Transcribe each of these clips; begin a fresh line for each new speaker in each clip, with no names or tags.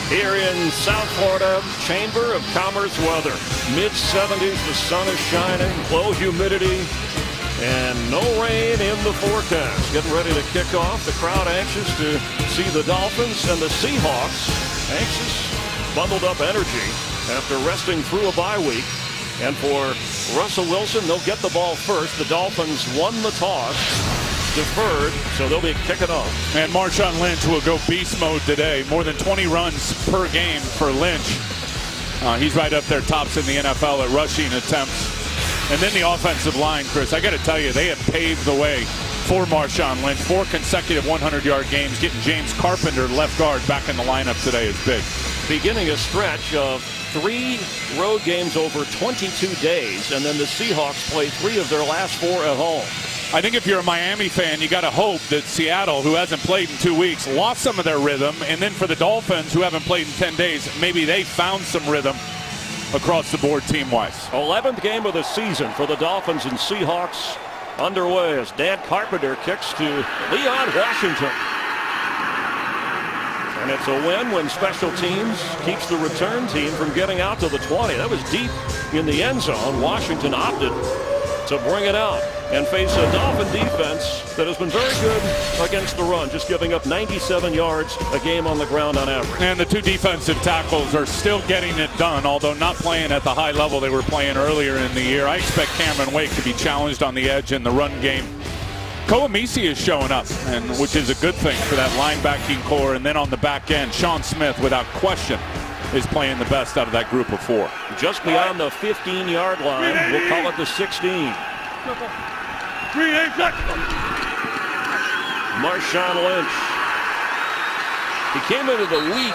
Here in South Florida, Chamber of Commerce weather. Mid-70s, the sun is shining, low humidity, and no rain in the forecast. Getting ready to kick off. The crowd anxious to see the Dolphins, and the Seahawks anxious, bundled up energy after resting through a bye week. And for Russell Wilson, they'll get the ball first. The Dolphins won the toss, deferred, so they'll be kicking off.
And Marshawn Lynch will go beast mode today. More than 20 runs per game for Lynch. He's right up there, tops in the NFL at rushing attempts. And then the offensive line, Chris, I got to tell you, they have paved the way for Marshawn Lynch. 4 consecutive 100-yard games. Getting James Carpenter, left guard, back in the lineup today is big.
Beginning a stretch of 3 road games over 22 days, and then the Seahawks play 3 of their last 4 at home.
I think if you're a Miami fan, you got to hope that Seattle, who hasn't played in 2 weeks, lost some of their rhythm. And then for the Dolphins, who haven't played in 10 days, maybe they found some rhythm across the board team-wise.
11th game of the season for the Dolphins, and Seahawks underway as Dan Carpenter kicks to Leon Washington. And it's a win when special teams keeps the return team from getting out to the 20. That was deep in the end zone. Washington opted to bring it out and face a Dolphin defense that has been very good against the run, just giving up 97 yards a game on the ground on average.
And the 2 defensive tackles are still getting it done, although not playing at the high level they were playing earlier in the year. I expect Cameron Wake to be challenged on the edge in the run game. Koamisi is showing up, and which is a good thing for that linebacking core. And then on the back end, Sean Smith, without question, is playing the best out of that group of 4.
Just beyond the 15-yard line, we'll call it the 16. Marshawn Lynch. He came into the week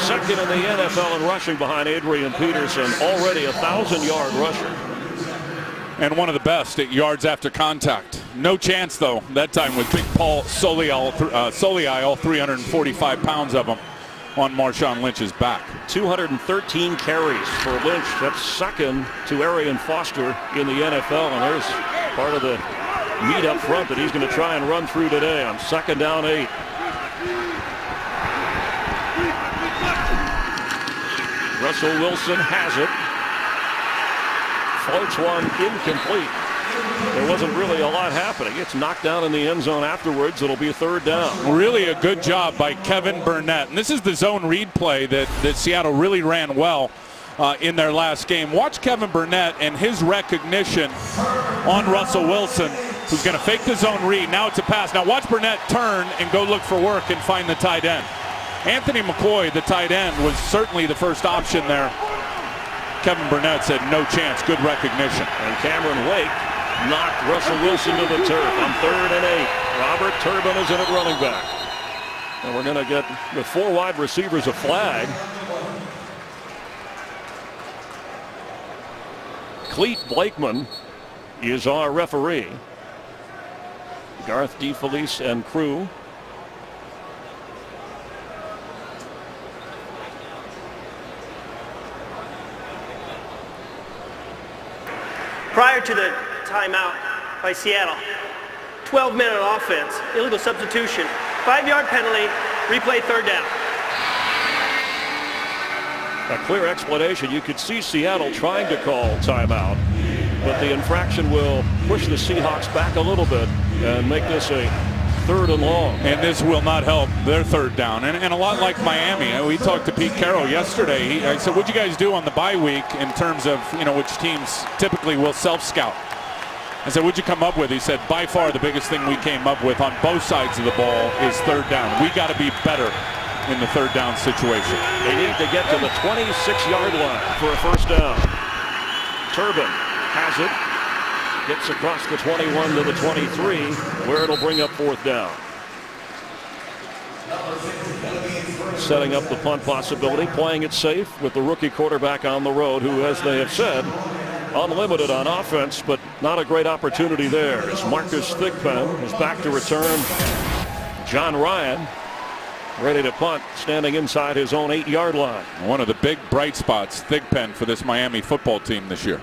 second in the NFL in rushing behind Adrian Peterson, already a 1,000-yard rusher.
And one of the best at yards after contact. No chance, though, that time with big Paul Soliai, all 345 pounds of him, on Marshawn Lynch's back.
213 carries for Lynch. That's second to Arian Foster in the NFL. And there's part of the meat up front that he's going to try and run through today on 2nd down 8. Russell Wilson has it. Floats one incomplete. There wasn't really a lot happening. It's knocked down in the end zone afterwards. It'll be 3rd down.
Really a good job by Kevin Burnett. And this is the zone read play that Seattle really ran well in their last game. Watch Kevin Burnett and his recognition on Russell Wilson, who's going to fake the zone read. Now it's a pass. Now watch Burnett turn and go look for work and find the tight end. Anthony McCoy, the tight end, was certainly the first option there. Kevin Burnett said no chance. Good recognition.
And Cameron Wake knocked Russell Wilson to the turf on 3rd and 8. Robert Turbin is in at running back. And we're going to get, with 4 wide receivers, a flag. Cleet Blakeman is our referee. Garth DeFelice and crew.
Prior to the timeout by Seattle, 12-minute offense, illegal substitution, 5-yard penalty, replay 3rd down.
A clear explanation. You could see Seattle trying to call timeout, but the infraction will push the Seahawks back a little bit and make this a 3rd and long.
And this will not help their 3rd down. And a lot like Miami. We talked to Pete Carroll yesterday. I said, what'd you guys do on the bye week in terms of, which teams typically will self-scout? I said, what'd you come up with? He said, by far the biggest thing we came up with on both sides of the ball is 3rd down. We got to be better in the 3rd down situation.
They need to get to the 26-yard line for a 1st down. Turbin has it. Gets across the 21 to the 23, where it'll bring up 4th down. Setting up the punt possibility, playing it safe with the rookie quarterback on the road, who, as they have said, unlimited on offense, but not a great opportunity there. As Marcus Thigpen is back to return. John Ryan ready to punt, standing inside his own 8-yard line.
One of the big bright spots, Thigpen, for this Miami football team this year.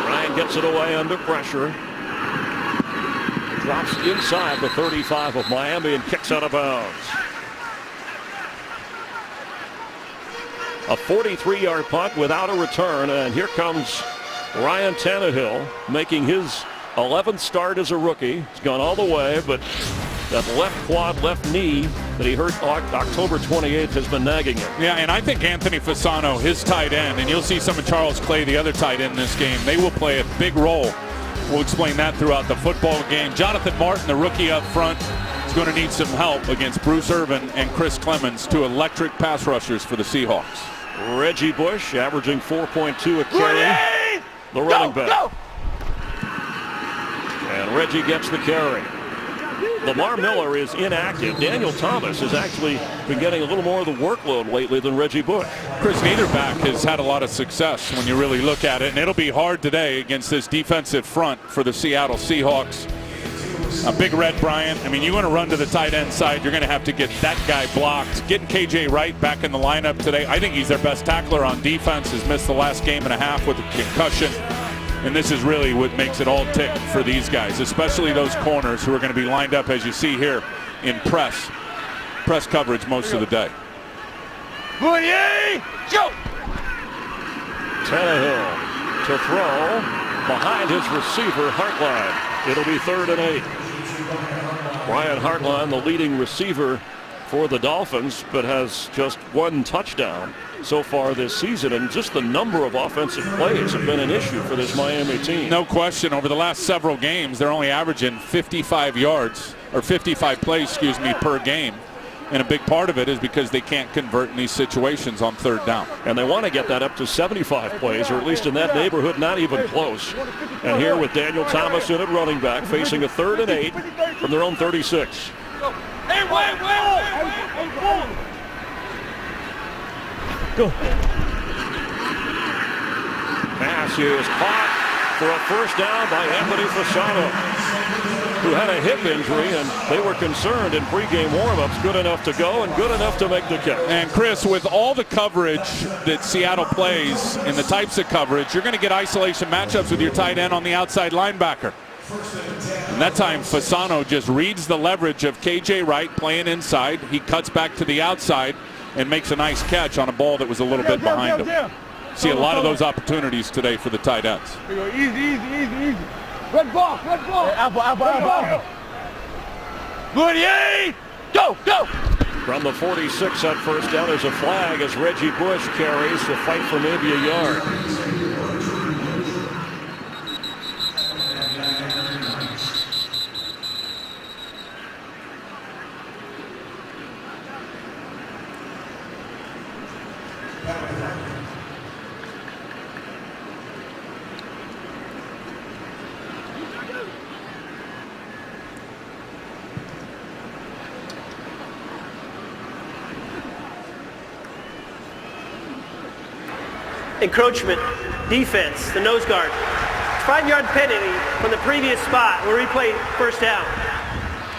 Ryan gets it away under pressure. drops inside the 35 of Miami and kicks out of bounds. A 43-yard punt without a return, and here comes Ryan Tannehill making his 11th start as a rookie. He's gone all the way, but that left quad, left knee that he hurt October 28th has been nagging him.
Yeah, and I think Anthony Fasano, his tight end, and you'll see some of Charles Clay, the other tight end in this game, they will play a big role. We'll explain that throughout the football game. Jonathan Martin, the rookie up front, is going to need some help against Bruce Irvin and Chris Clemens, two electric pass rushers for the Seahawks.
Reggie Bush averaging 4.2 a carry. The running back. And Reggie gets the carry. Lamar Miller is inactive. Daniel Thomas has actually been getting a little more of the workload lately than Reggie Bush.
Chris Niederbach has had a lot of success when you really look at it, and it'll be hard today against this defensive front for the Seattle Seahawks. Big Red Bryant, I mean, you want to run to the tight end side, you're going to have to get that guy blocked. Getting KJ Wright back in the lineup today, I think he's their best tackler on defense, has missed the last game and a half with a concussion. And this is really what makes it all tick for these guys, especially those corners who are going to be lined up, as you see here, in press coverage most of the day.
Tannehill to throw behind his receiver, Hartline. It'll be 3rd and 8. Brian Hartline, the leading receiver for the Dolphins, but has just 1 touchdown so far this season, and just the number of offensive plays have been an issue for this Miami team.
No question. Over the last several games, they're only averaging 55 yards, or 55 plays, per game. And a big part of it is because they can't convert in these situations on 3rd down.
And they want to get that up to 75 plays, or at least in that neighborhood, not even close. And here with Daniel Thomas in at running back, facing a 3rd and 8 from their own 36. Go. Pass is caught for a first down by Anthony Fasano, who had a hip injury, and they were concerned in pregame warmups. Good enough to go and good enough to make the catch.
And Chris, with all the coverage that Seattle plays and the types of coverage, you're going to get isolation matchups with your tight end on the outside linebacker. And that time Fasano just reads the leverage of KJ Wright playing inside. He cuts back to the outside and makes a nice catch on a ball that was a little bit behind him. See a lot of those opportunities today for the tight ends.
Easy. Red ball. Apple. Good, go.
From the 46, that first down is a flag as Reggie Bush carries to fight for maybe a yard.
Encroachment, defense, the nose guard. 5-yard penalty from the previous spot where we played first down.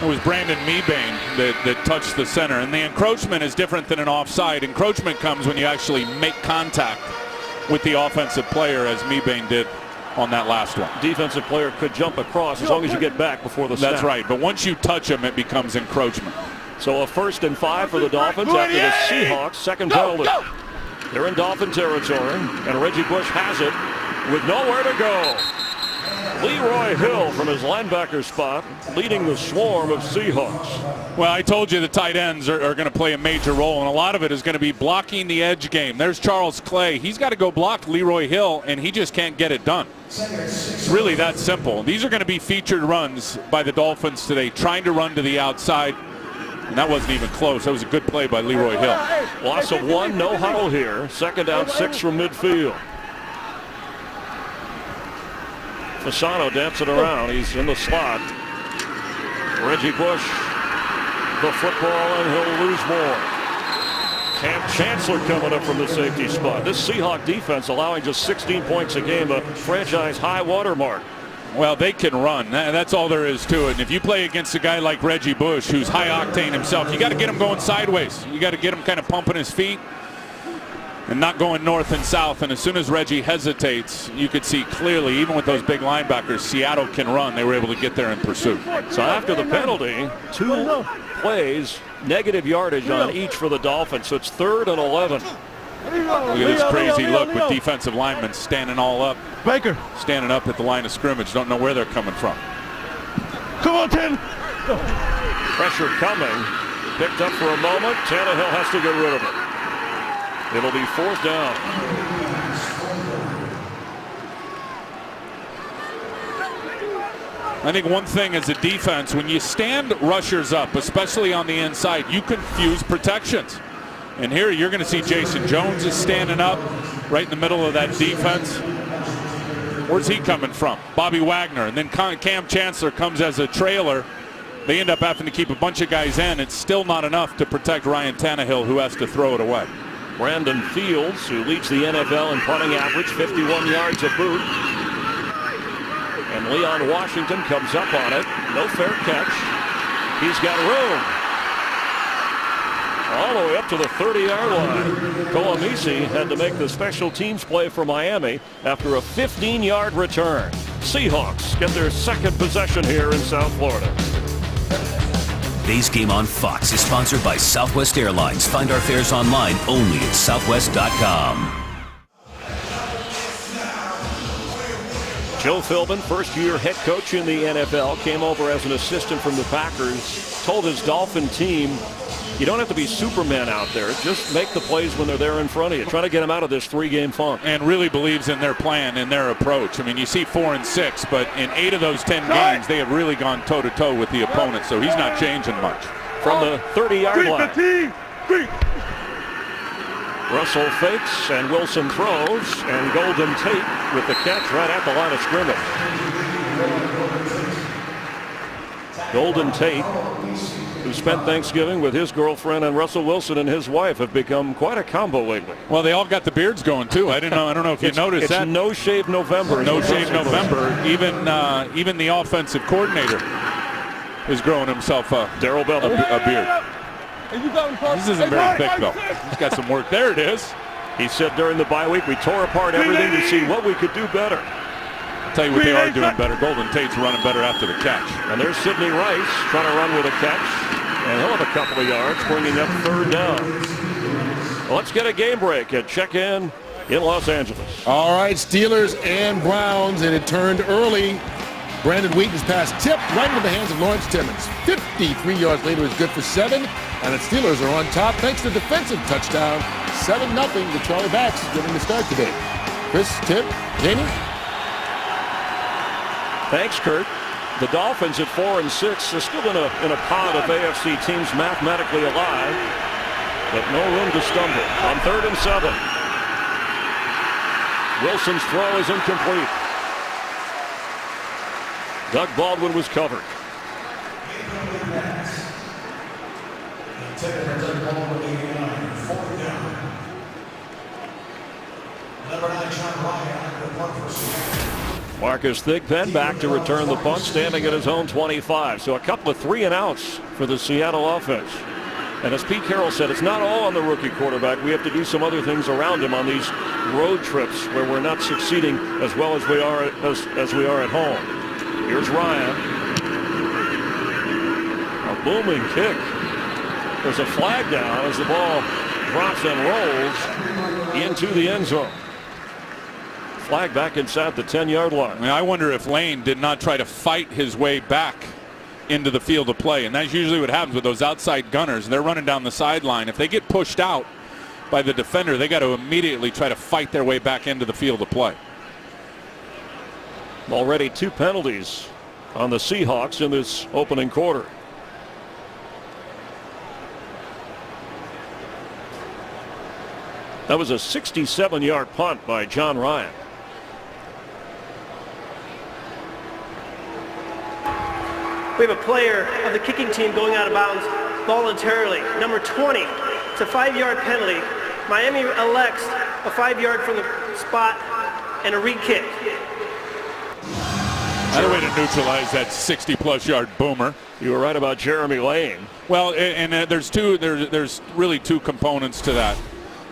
It was Brandon Mebane that touched the center, and the encroachment is different than an offside. Encroachment comes when you actually make contact with the offensive player, as Mebane did on that last one.
Defensive player could jump across as long as you get back before the snap.
That's right, but once you touch him, it becomes encroachment.
So a 1st and 5 for the Dolphins after the Seahawks' second penalty. They're in Dolphin territory, and Reggie Bush has it with nowhere to go. Leroy Hill from his linebacker spot leading the swarm of Seahawks.
Well, I told you the tight ends are going to play a major role, and a lot of it is going to be blocking the edge game. There's Charles Clay. He's got to go block Leroy Hill, and he just can't get it done. It's really that simple. These are going to be featured runs by the Dolphins today, trying to run to the outside. And that wasn't even close. That was a good play by Leroy Hill.
Loss of 1, no huddle here. 2nd down, 6 from midfield. Fasano dancing around. He's in the slot. Reggie Bush, the football, and he'll lose more. Cam Chancellor coming up from the safety spot. This Seahawk defense allowing just 16 points a game, a franchise high watermark.
Well, they can run. That's all there is to it. And if you play against a guy like Reggie Bush, who's high octane himself, you got to get him going sideways. You got to get him kind of pumping his feet. and not going north and south. And as soon as Reggie hesitates, you could see clearly, even with those big linebackers, Seattle can run. They were able to get there in pursuit.
So after the penalty, 2 plays, negative yardage on each for the Dolphins. So it's 3rd and 11.
Look at this crazy look with defensive linemen standing all up.
Baker.
Standing up at the line of scrimmage. Don't know where they're coming from.
Come on, Tim.
Pressure coming. Picked up for a moment. Tannehill has to get rid of it. It'll be 4th down.
I think one thing as a defense, when you stand rushers up, especially on the inside, you confuse protections. And here you're going to see Jason Jones is standing up right in the middle of that defense. Where's he coming from? Bobby Wagner. And then Cam Chancellor comes as a trailer. They end up having to keep a bunch of guys in. It's still not enough to protect Ryan Tannehill, who has to throw it away.
Brandon Fields, who leads the NFL in punting average, 51 yards a boot. And Leon Washington comes up on it. No fair catch. He's got room. All the way up to the 30-yard line. Colomisi had to make the special teams play for Miami after a 15-yard return. Seahawks get their 2nd possession here in South Florida.
Today's game on Fox is sponsored by Southwest Airlines. Find our fares online only at southwest.com.
Joe Philbin, first-year head coach in the NFL, came over as an assistant from the Packers, told his Dolphin team, you don't have to be Superman out there. Just make the plays when they're there in front of you. Trying to get them out of this 3-game funk.
And really believes in their plan and their approach. I mean, you see 4 and 6, but in 8 of those 10 games, they have really gone toe-to-toe with the opponent, so he's not changing much.
From the 30-yard line. Russell fakes, and Wilson throws, and Golden Tate with the catch right at the line of scrimmage. Golden Tate, who spent Thanksgiving with his girlfriend, and Russell Wilson and his wife have become quite a combo lately.
Well, they all got the beards going too. I don't know if you noticed that.
It's No Shave November.
No Shave November. Even the offensive coordinator is growing himself a beard. This isn't very thick though. He's got some work. There it is.
He said during the bye week we tore apart everything to see what we could do better.
Tell you what they are doing better. Golden Tate's running better after the catch.
And there's Sidney Rice trying to run with a catch. And he'll have a couple of yards, bringing up 3rd down. Well, let's get a game break and check in Los Angeles.
All right, Steelers and Browns, and it turned early. Brandon Wheaton's pass tipped right into the hands of Lawrence Timmons. 53 yards later is good for 7, and the Steelers are on top thanks to defensive touchdown. 7-0 to Charlie Batch is getting the start today. Chris, Tim, Jamie?
Thanks, Kurt. The Dolphins at 4 and 6 are still in a pod of AFC teams mathematically alive, but no room to stumble. On 3rd and 7. Wilson's throw is incomplete. Doug Baldwin was covered. Marcus Thigpen back to return the punt, standing at his own 25. So a couple of 3-and-outs for the Seattle offense. And as Pete Carroll said, it's not all on the rookie quarterback. We have to do some other things around him on these road trips where we're not succeeding as well as we are at home. Here's Ryan. A booming kick. There's a flag down as the ball drops and rolls into the end zone. Flag back inside the 10-yard line.
I mean, I wonder if Lane did not try to fight his way back into the field of play. And that's usually what happens with those outside gunners. They're running down the sideline. If they get pushed out by the defender, they got to immediately try to fight their way back into the field of play.
Already 2 penalties on the Seahawks in this opening quarter. That was a 67-yard punt by John Ryan.
We have a player of the kicking team going out of bounds voluntarily. Number 20. It's a 5-yard penalty. Miami elects a 5-yard from the spot and a re-kick.
Another way to neutralize that 60-plus yard boomer.
You were right about Jeremy Lane.
Well, and there's really 2 components to that.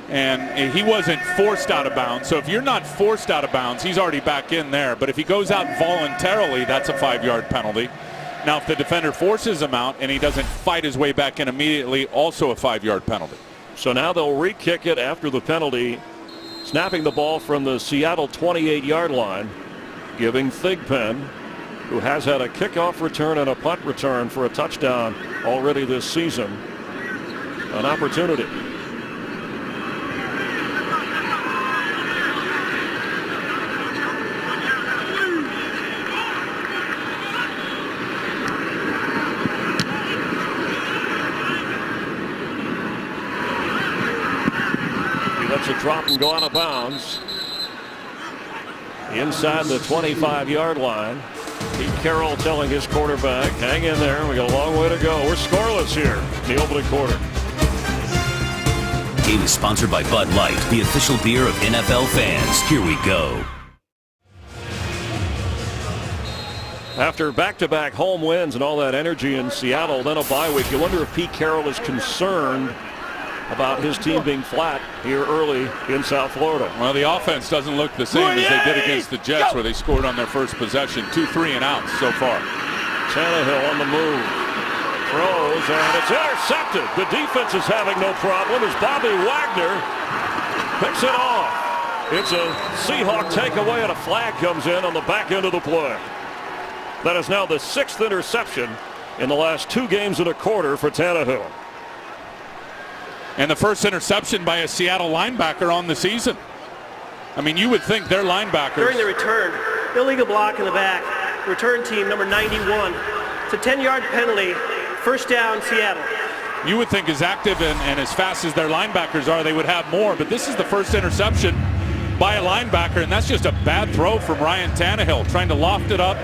and he wasn't forced out of bounds. So if you're not forced out of bounds, he's already back in there. But if he goes out voluntarily, that's a 5-yard penalty. Now, if the defender forces him out and he doesn't fight his way back in immediately, also a 5-yard penalty.
So now they'll re-kick it after the penalty, snapping the ball from the Seattle 28-yard line, giving Thigpen, who has had a kickoff return and a punt return for a touchdown already this season, an opportunity. He lets it drop and go out of bounds inside the 25-yard line. Pete Carroll telling his quarterback, hang in there. We got a long way to go. We're scoreless here in the opening quarter.
Game is sponsored by Bud Light, the official beer of NFL fans. Here we go.
After back-to-back home wins and all that energy in Seattle, then a bye week, you wonder if Pete Carroll is concerned about his team being flat here early in South Florida.
Well, the offense doesn't look the same as they did against the Jets, where they scored on their first possession. 2 3-and-outs so far.
Tannehill on the move. Throws, and it's intercepted. The defense is having no problem as Bobby Wagner picks it off. It's a Seahawk takeaway, and a flag comes in on the back end of the play. That is now the 6th interception in the last 2 games and a quarter for Tannehill.
And the first interception by a Seattle linebacker on the season. I mean, you would think their linebackers.
During the return, illegal block in the back. Return team number 91. It's a 10-yard penalty. First down, Seattle.
You would think as active and as fast as their linebackers are, they would have more. But this is the first interception by a linebacker, and that's just a bad throw from Ryan Tannehill, trying to loft it up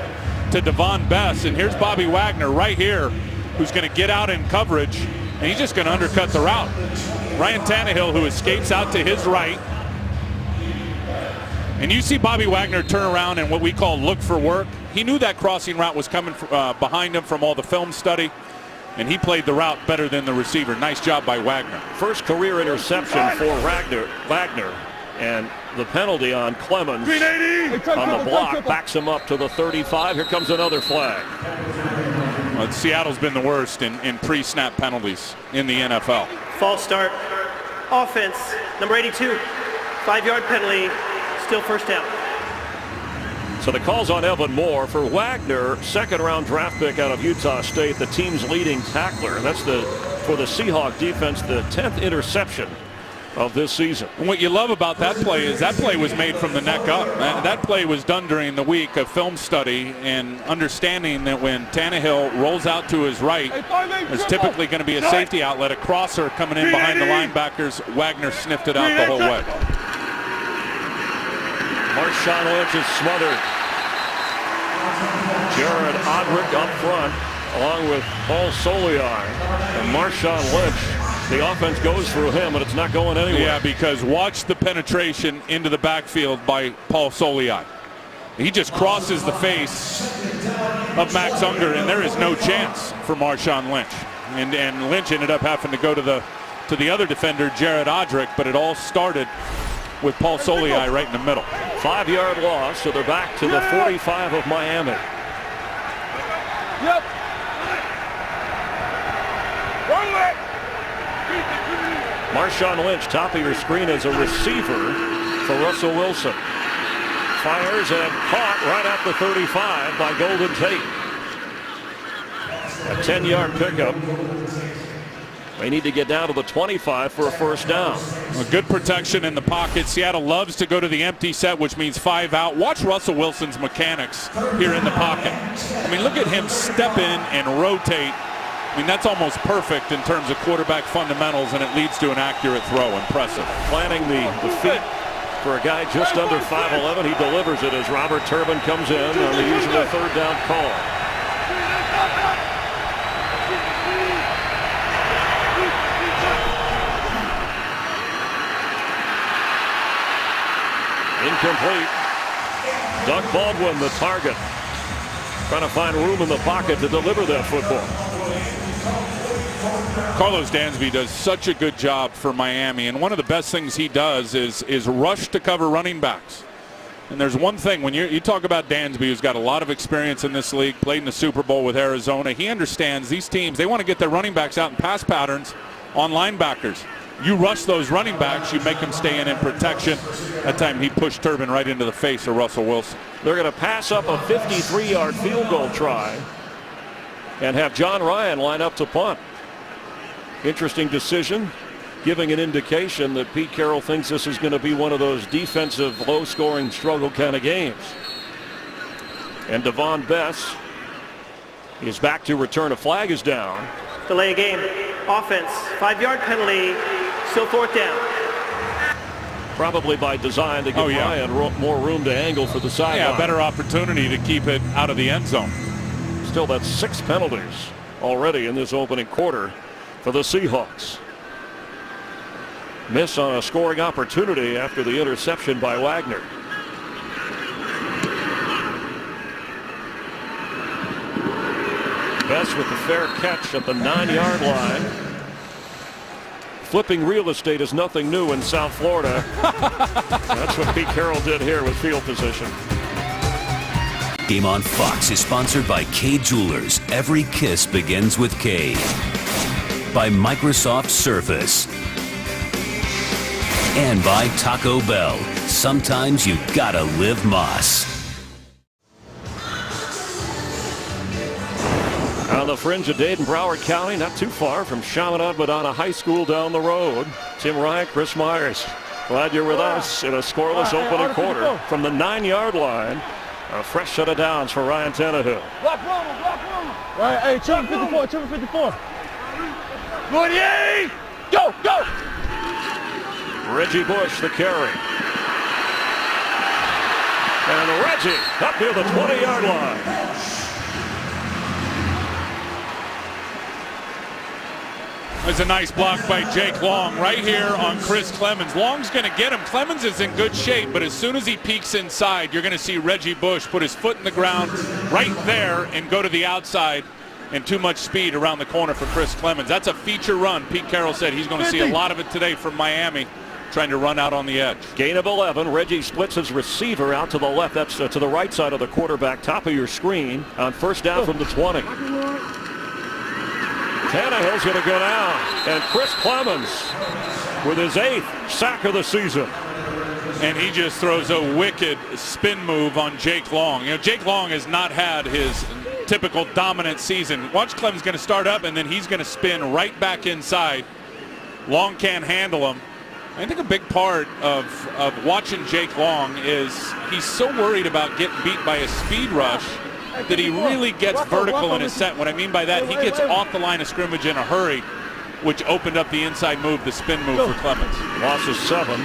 to Devon Bess. And here's Bobby Wagner right here, who's going to get out in coverage, and he's just going to undercut the route. Ryan Tannehill, who escapes out to his right. And you see Bobby Wagner turn around and what we call look for work. He knew that crossing route was coming behind him from all the film study, and he played the route better than the receiver. Nice job by Wagner.
First career interception for Wagner, and the penalty on Clemens on the block backs him up to the 35. Here comes another flag.
Well, Seattle's been the worst in pre-snap penalties in the NFL.
False start. Offense, number 82. 5-yard penalty. Still first down.
So the call's on Evan Moore for Wagner, 2nd-round draft pick out of Utah State, the team's leading tackler. That's for the Seahawk defense, the 10th interception of this season.
And what you love about that play is that play was made from the neck up. That play was done during the week of film study and understanding that when Tannehill rolls out to his right, there's typically going to be a safety outlet, a crosser coming in behind the linebackers. Wagner sniffed it out the whole way.
Marshawn Lynch is smothered. Jared Odrick up front along with Paul Soliai. And Marshawn Lynch, the offense goes through him, but it's not going anywhere.
Yeah, because watch the penetration into the backfield by Paul Soliai. He just crosses the face of Max Unger, and there is no chance for Marshawn Lynch. And Lynch ended up having to go to the other defender, Jared Odrick, but it all started with Paul Soliai right in the middle.
5-yard loss, so they're back to the 45 of Miami.
Yep.
Marshawn Lynch, top of your screen as a receiver for Russell Wilson. Fires and caught right at the 35 by Golden Tate. A 10-yard pickup. They need to get down to the 25 for a first down.
A good protection in the pocket. Seattle loves to go to the empty set, which means 5 out. Watch Russell Wilson's mechanics here in the pocket. I mean, look at him step in and rotate. I mean, that's almost perfect in terms of quarterback fundamentals, and it leads to an accurate throw. Impressive.
Planting the feet for a guy just under 5'11". He delivers it as Robert Turbin comes in on the usual third down call. Incomplete. Doug Baldwin, the target, trying to find room in the pocket to deliver that football.
Carlos Dansby does such a good job for Miami, and one of the best things he does is rush to cover running backs. And there's one thing, when you talk about Dansby, who's got a lot of experience in this league, played in the Super Bowl with Arizona, he understands these teams, they want to get their running backs out in pass patterns on linebackers. You rush those running backs, you make them stay in protection. That time he pushed Turbin right into the face of Russell Wilson.
They're going to pass up a 53-yard field goal try and have John Ryan line up to punt. Interesting decision, giving an indication that Pete Carroll thinks this is going to be one of those defensive, low-scoring struggle kind of games. And Devon Bess is back to return. A flag is down.
Delay game. Offense. 5-yard penalty. Still 4th down.
Probably by design to give Ryan more room to angle for the sideline.
Yeah, better opportunity to keep it out of the end zone.
Still, that's 6 penalties already in this opening quarter for the Seahawks. Miss on a scoring opportunity after the interception by Wagner. Best with the fair catch at the 9-yard line. Flipping real estate is nothing new in South Florida. That's what Pete Carroll did here with field position.
Game on Fox is sponsored by K Jewelers. Every kiss begins with K. By Microsoft Surface. And by Taco Bell. Sometimes you gotta live Moss.
On the fringe of Dayton, Broward County, not too far from Chaminade Madonna High School down the road. Tim Ryan, Chris Myers, glad you're with us in a scoreless opening quarter. From the 9-yard line, a fresh set of downs for Ryan Tannehill.
Block one. Right, hey, 254. Ready? Go!
Reggie Bush, the carry. And Reggie up near the 20-yard line.
There's a nice block by Jake Long right here on Chris Clemens. Long's going to get him. Clemens is in good shape, but as soon as he peeks inside, you're going to see Reggie Bush put his foot in the ground right there and go to the outside, and too much speed around the corner for Chris Clemens. That's a feature run. Pete Carroll said he's going to see a lot of it today from Miami, trying to run out on the edge.
Gain of 11. Reggie splits his receiver out to the left. That's to the right side of the quarterback, top of your screen, on first down from the 20. Tannehill's going to go down, and Chris Clemens with his 8th sack of the season.
And he just throws a wicked spin move on Jake Long. You know, Jake Long has not had his typical dominant season. Watch Clemens going to start up, and then he's going to spin right back inside. Long can't handle him. I think a big part of watching Jake Long is he's so worried about getting beat by a speed rush that he really gets vertical in his set. What I mean by that, he gets off the line of scrimmage in a hurry, which opened up the inside move, the spin move for Clemens.
Loss of 7.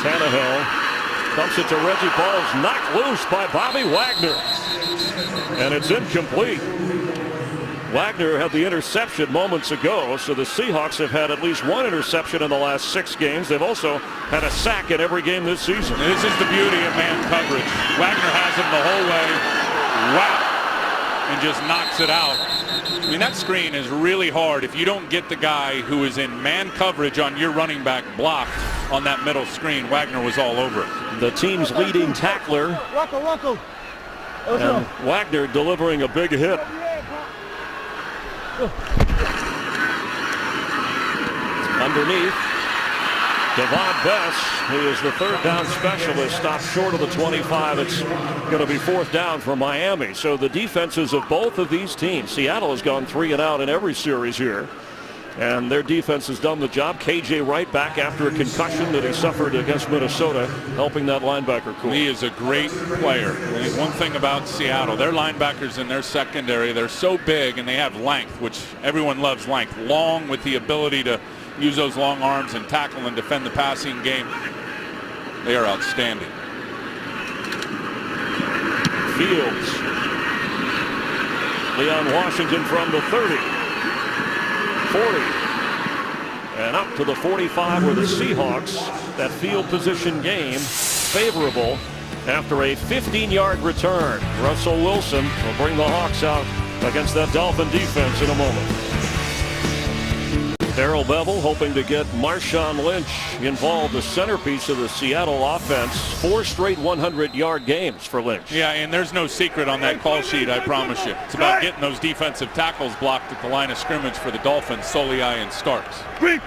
Tannehill dumps it to Reggie. Ball's knocked loose by Bobby Wagner. And it's incomplete. Wagner had the interception moments ago, so the Seahawks have had at least one interception in the last 6 games. They've also had a sack in every game this season.
And this is the beauty of man coverage. Wagner has him the whole way. Wow, and just knocks it out. I mean, that screen is really hard if you don't get the guy who is in man coverage on your running back blocked on that middle screen. Wagner was all over it.
The team's leading tackler. And Wagner delivering a big hit. Underneath, Devon Bess, who is the 3rd down specialist, stopped short of the 25. It's going to be 4th down for Miami. So the defenses of both of these teams, Seattle has gone 3 and out in every series here. And their defense has done the job. KJ Wright back after a concussion that he suffered against Minnesota, helping that linebacker cool.
He is a great player. One thing about Seattle, their linebackers in their secondary, they're so big and they have length, which everyone loves length. Long with the ability to use those long arms and tackle and defend the passing game. They are outstanding.
Fields. Leon Washington from the 30. 40. And up to the 45 where the Seahawks, that field position game, favorable after a 15-yard return. Russell Wilson will bring the Hawks out against that Dolphin defense in a moment. Darrell Bevel hoping to get Marshawn Lynch involved, the centerpiece of the Seattle offense. 4 straight 100-yard games for Lynch.
Yeah, and there's no secret on that call sheet, I promise you. It's about getting those defensive tackles blocked at the line of scrimmage for the Dolphins, Soliai and Starks.
Straight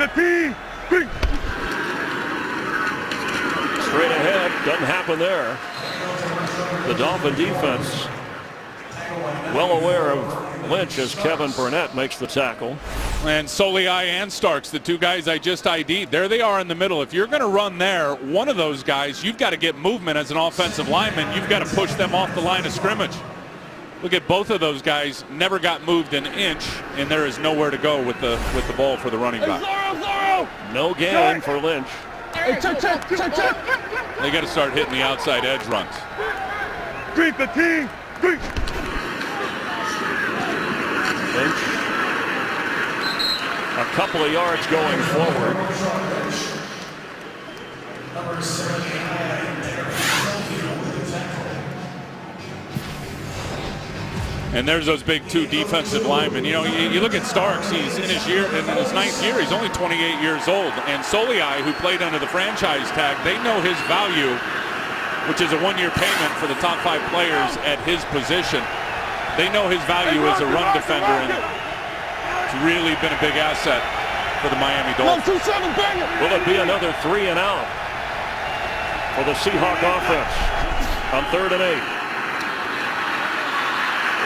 ahead, doesn't happen there. The Dolphin defense well aware of Lynch as Kevin Burnett makes the tackle.
And Soliai and Starks, the 2 guys I just ID'd, there they are in the middle. If you're going to run there, one of those guys, you've got to get movement as an offensive lineman. You've got to push them off the line of scrimmage. Look at both of those guys, never got moved an inch, and there is nowhere to go with the ball for the running back.
No gain for Lynch.
Hey, check.
They got to start hitting the outside edge runs.
Lynch, a couple of yards going forward.
And there's those big 2 defensive linemen. You know, you look at Starks, he's in his 9th year, he's only 28 years old. And Soliai, who played under the franchise tag, they know his value, which is a 1-year payment for the top 5 players at his position. They know his value as a run defender, and it's really been a big asset for the Miami Dolphins.
Will it be another 3 and out for the Seahawk offense on 3rd and 8?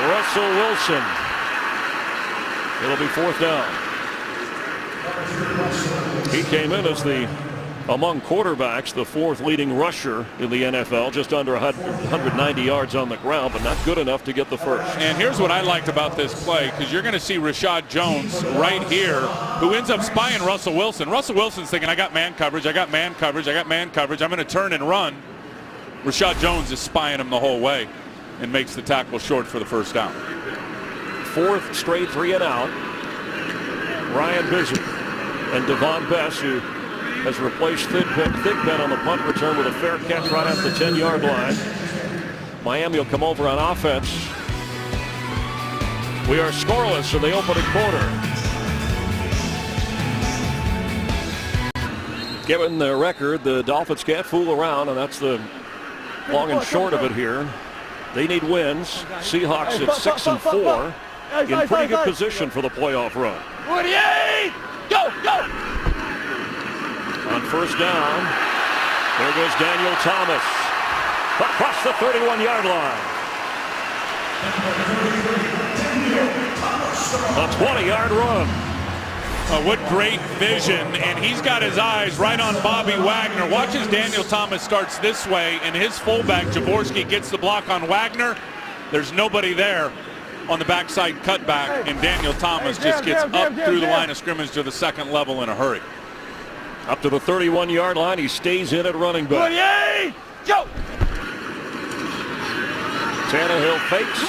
Russell Wilson. It'll be 4th down. He came in as among quarterbacks, the 4th leading rusher in the NFL, just under 190 yards on the ground, but not good enough to get the first.
And here's what I liked about this play, because you're going to see Rashad Jones right here, who ends up spying Russell Wilson. Russell Wilson's thinking, I got man coverage, I'm going to turn and run. Rashad Jones is spying him the whole way and makes the tackle short for the first down.
4th straight 3 and out. Ryan Bizzard and Devon Bess, who has replaced Thigpen on the punt return with a fair catch right at the 10-yard line. Miami will come over on offense. We are scoreless in the opening quarter. Given their record, the Dolphins can't fool around, and that's the long and short of it here. They need wins. Seahawks at 6 and 4 in pretty good position for the playoff run.
48! Go!
On 1st down, there goes Daniel Thomas across the 31-yard line. A 20-yard run.
What great vision, and he's got his eyes right on Bobby Wagner. Watch as Daniel Thomas starts this way, and his fullback, Jaworski, gets the block on Wagner. There's nobody there on the backside cutback, and Daniel Thomas just gets up through the line of scrimmage to the 2nd level in a hurry.
Up to the 31-yard line, he stays in at running back.
48! Go!
Tannehill fakes,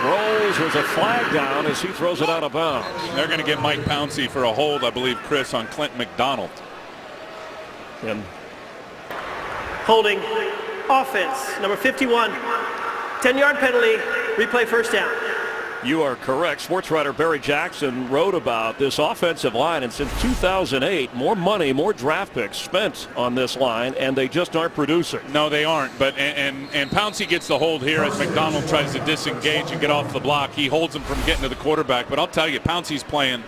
rolls. There's a flag down as he throws it out of bounds.
They're going to get Mike Pouncey for a hold, I believe, Chris, on Clint McDonald.
And
Holding offense, number 51. 10-yard penalty, replay 1st down.
you are correct. Sports writer Barry Jackson wrote about this offensive line, and since 2008, more money, more draft picks spent on this line, and they just aren't producing.
No, they aren't. But and Pouncey gets the hold here as McDonald tries to disengage and get off the block. He holds him from getting to the quarterback. But I'll tell you, Pouncey's playing,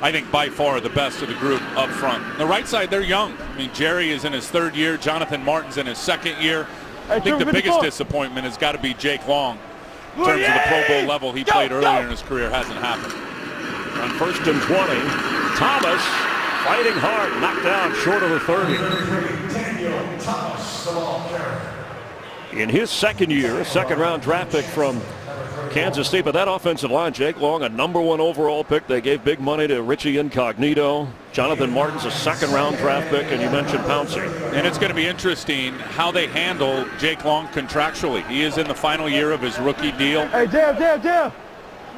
I think, by far the best of the group up front. The right side, they're young. I mean, Jerry is in his third year. Jonathan Martin's in his second year. I think the biggest disappointment has got to be Jake Long. In terms of the Pro Bowl level he played earlier in his career, hasn't happened.
On 1st and 20, Thomas fighting hard, knocked down short of the 30. In his second year, second-round draft pick from Kansas State, but that offensive line, Jake Long, a #1 overall pick. They gave big money to Richie Incognito. Jonathan Martin's a second-round draft pick, and you mentioned Pouncey.
And it's going to be interesting how they handle Jake Long contractually. He is in the final year of his rookie deal.
Hey, Jam.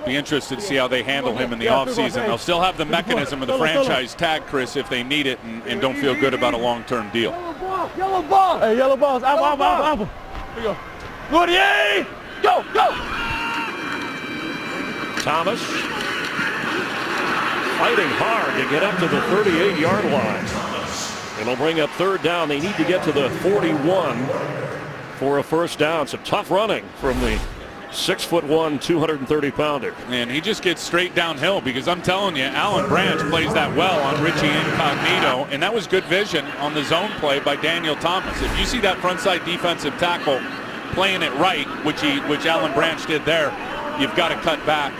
Be interested to see how they handle him in the offseason. They'll still have the mechanism of the franchise tag, Chris, if they need it and don't feel good about a long-term deal.
Yellow ball. Hey, yellow balls. Apple. Here you go. 48. Go.
Thomas fighting hard to get up to the 38-yard line. It'll bring up third down. They need to get to the 41 for a first down. Some tough running from the 6'1", 230-pounder.
And he just gets straight downhill because I'm telling you, Alan Branch plays that well on Richie Incognito, and that was good vision on the zone play by Daniel Thomas. If you see that frontside defensive tackle playing it right, which Alan Branch did there, you've got to cut back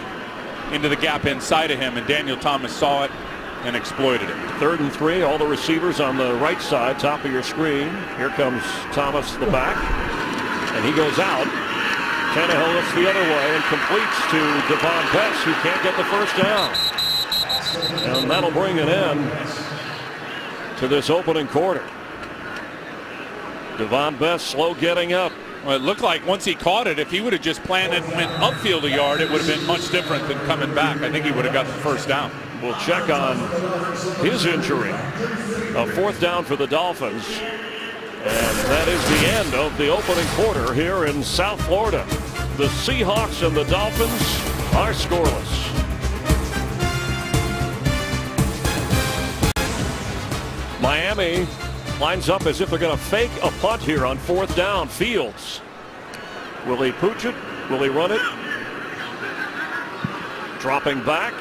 into the gap inside of him, and Daniel Thomas saw it and exploited it.
3rd and 3, all the receivers on the right side, top of your screen. Here comes Thomas, the back, and he goes out. Tannehill looks the other way and completes to Devon Bess, who can't get the first down. And that'll bring an end to this opening quarter. Devon Bess slow getting up.
Well, it looked like once he caught it, if he would have just planted and went upfield a yard, it would have been much different than coming back. I think he would have got the first down.
We'll check on his injury. A 4th down for the Dolphins. And that is the end of the opening quarter here in South Florida. The Seahawks and the Dolphins are scoreless. Miami lines up as if they're going to fake a punt here on 4th down. Fields. Will he pooch it? Will he run it? Dropping back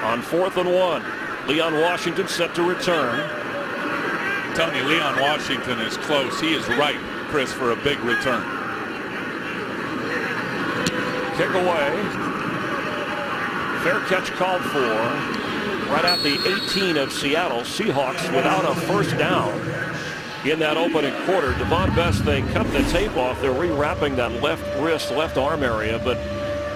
on 4th and 1. Leon Washington set to return.
I'm telling you, Leon Washington is close. He is right, Chris, for a big return.
Kick away. Fair catch called for. Right at the 18 of Seattle. Seahawks without a first down in that opening quarter. Devon Bess, they cut the tape off. They're rewrapping that left wrist, left arm area. But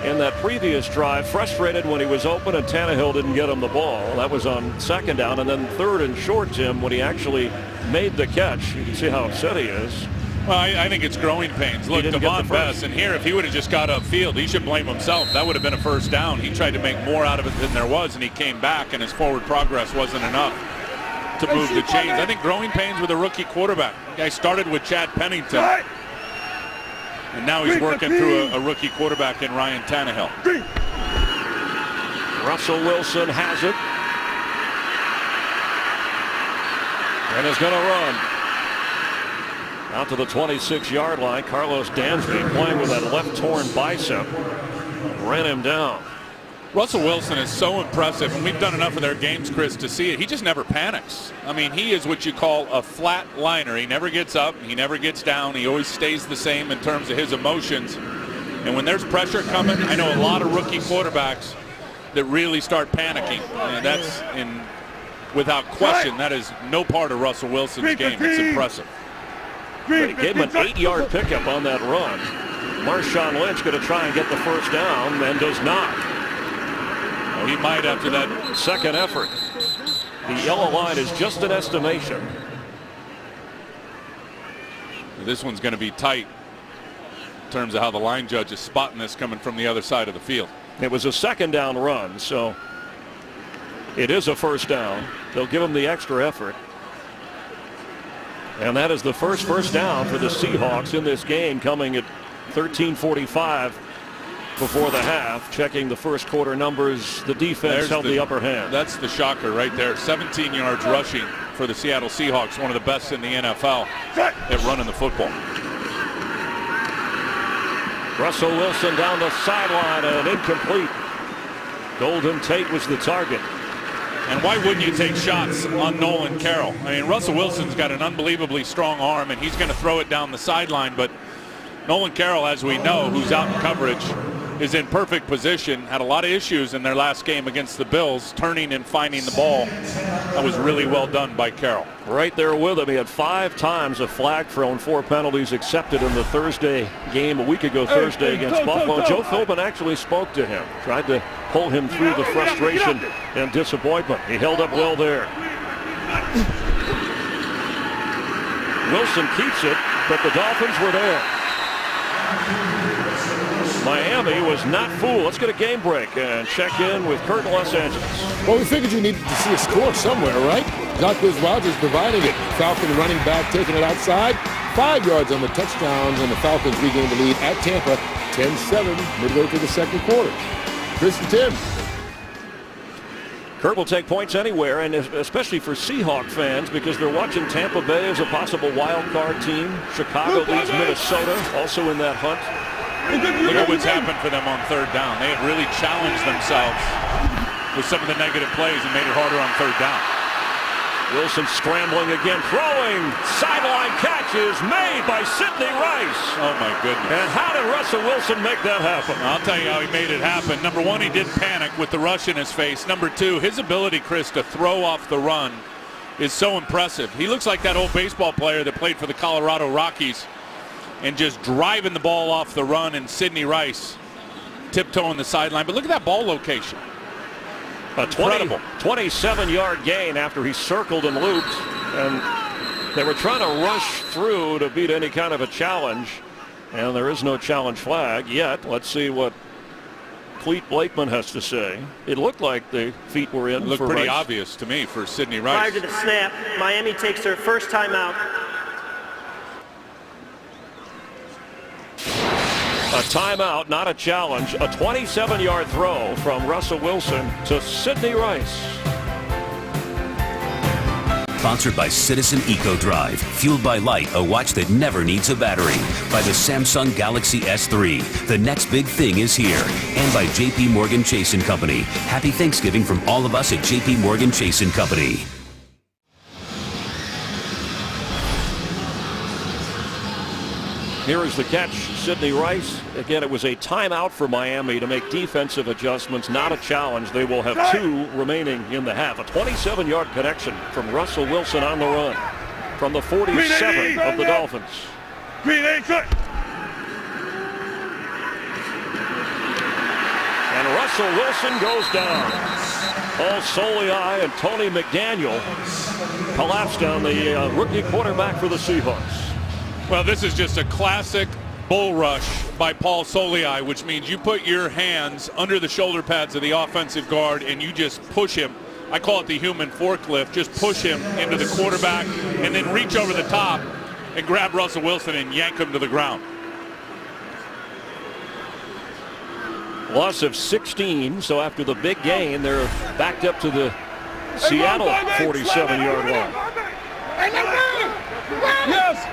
in that previous drive, frustrated when he was open and Tannehill didn't get him the ball. That was on 2nd down, and then 3rd and short, Tim, when he actually made the catch. You can see how upset he is.
Well, I think it's growing pains. Look, Devon Bess, and here, if he would have just got upfield, he should blame himself. That would have been a first down. He tried to make more out of it than there was, and he came back, and his forward progress wasn't enough to move the chains. I think growing pains with a rookie quarterback. The guy started with Chad Pennington, and now he's working through a rookie quarterback in Ryan Tannehill.
Russell Wilson has it. And is going to run. Out to the 26-yard line. Carlos Dansby playing with that left torn bicep. Ran him down.
Russell Wilson is so impressive, and we've done enough of their games, Chris, to see it. He just never panics. I mean, he is what you call a flat liner. He never gets up. He never gets down. He always stays the same in terms of his emotions. And when there's pressure coming, I know a lot of rookie quarterbacks that really start panicking. And that's, without question, that is no part of Russell Wilson's game. It's impressive.
But he gave him an 8-yard pickup on that run. Marshawn Lynch going to try and get the first down and does not.
Well, he might after that
second effort. The yellow line is just an estimation.
This one's going to be tight in terms of how the line judge is spotting this coming from the other side of the field.
It was a 2nd down run, so it is a first down. They'll give him the extra effort. And that is the first down for the Seahawks in this game, coming at 13:45 before the half. Checking the first quarter numbers, the defense held the upper hand.
That's the shocker right there. 17 yards rushing for the Seattle Seahawks, one of the best in the NFL at running the football.
Russell Wilson down the sideline and incomplete. Golden Tate was the target.
And why wouldn't you take shots on Nolan Carroll? I mean, Russell Wilson's got an unbelievably strong arm, and he's going to throw it down the sideline. But Nolan Carroll, as we know, who's out in coverage, is in perfect position. Had a lot of issues in their last game against the Bills, turning and finding the ball. That was really well done by Carroll.
Right there with him. He had 5 times a flag thrown, 4 penalties accepted in the Thursday game a week ago Thursday against Buffalo. Joe Philbin actually spoke to him, tried to pull him through the frustration and disappointment. He held up well there. Wilson keeps it, but the Dolphins were there. Miami was not fooled. Let's get a game break and check in with Kurt in Los Angeles.
Well, we figured you needed to see a score somewhere, right? Jacques Rogers providing it. Falcon running back taking it outside. 5 yards on the touchdowns, and the Falcons regained the lead at Tampa, 10-7, midway through the second quarter. Chris and Tim.
Kurt will take points anywhere, and especially for Seahawks fans, because they're watching Tampa Bay as a possible wild card team. Chicago leads Minnesota, also in that hunt.
Look at what's happened for them on third down. They have really challenged themselves with some of the negative plays and made it harder on third down.
Wilson scrambling again, throwing. Sideline catch is made by Sidney Rice.
Oh, my goodness.
And how did Russell Wilson make that happen?
I'll tell you how he made it happen. Number one, he did panic with the rush in his face. Number two, his ability, Chris, to throw off the run is so impressive. He looks like that old baseball player that played for the Colorado Rockies and just driving the ball off the run, and Sidney Rice tiptoeing the sideline. But look at that ball location.
A 27-yard gain after he circled and looped, and they were trying to rush through to beat any kind of a challenge, and there is no challenge flag yet. Let's see what Cleet Blakeman has to say. It looked like the feet were in.
It looked
for
pretty
Rice.
obvious to me for Sidney Rice.
Prior to the snap, Miami takes their first timeout.
A timeout, not a challenge. A 27-yard throw from Russell Wilson to Sidney Rice.
Sponsored by Citizen Eco Drive. Fueled by light, a watch that never needs a battery. By the Samsung Galaxy S3. The next big thing is here. And by JP Morgan Chase & Company. Happy Thanksgiving from all of us at JP Morgan Chase & Company.
Here is the catch, Sidney Rice. Again, it was a timeout for Miami to make defensive adjustments, not a challenge. They will have 2 remaining in the half. A 27-yard connection from Russell Wilson on the run from the 47 of the Dolphins. And Russell Wilson goes down. Paul Soliai and Tony McDaniel collapsed on the rookie quarterback for the Seahawks.
Well, this is just a classic bull rush by Paul Soliai, which means you put your hands under the shoulder pads of the offensive guard and you just push him. I call it the human forklift. Just push him into the quarterback and then reach over the top and grab Russell Wilson and yank him to the ground.
Loss of 16, so after the big gain, they're backed up to the Seattle 47-yard line.
Yes.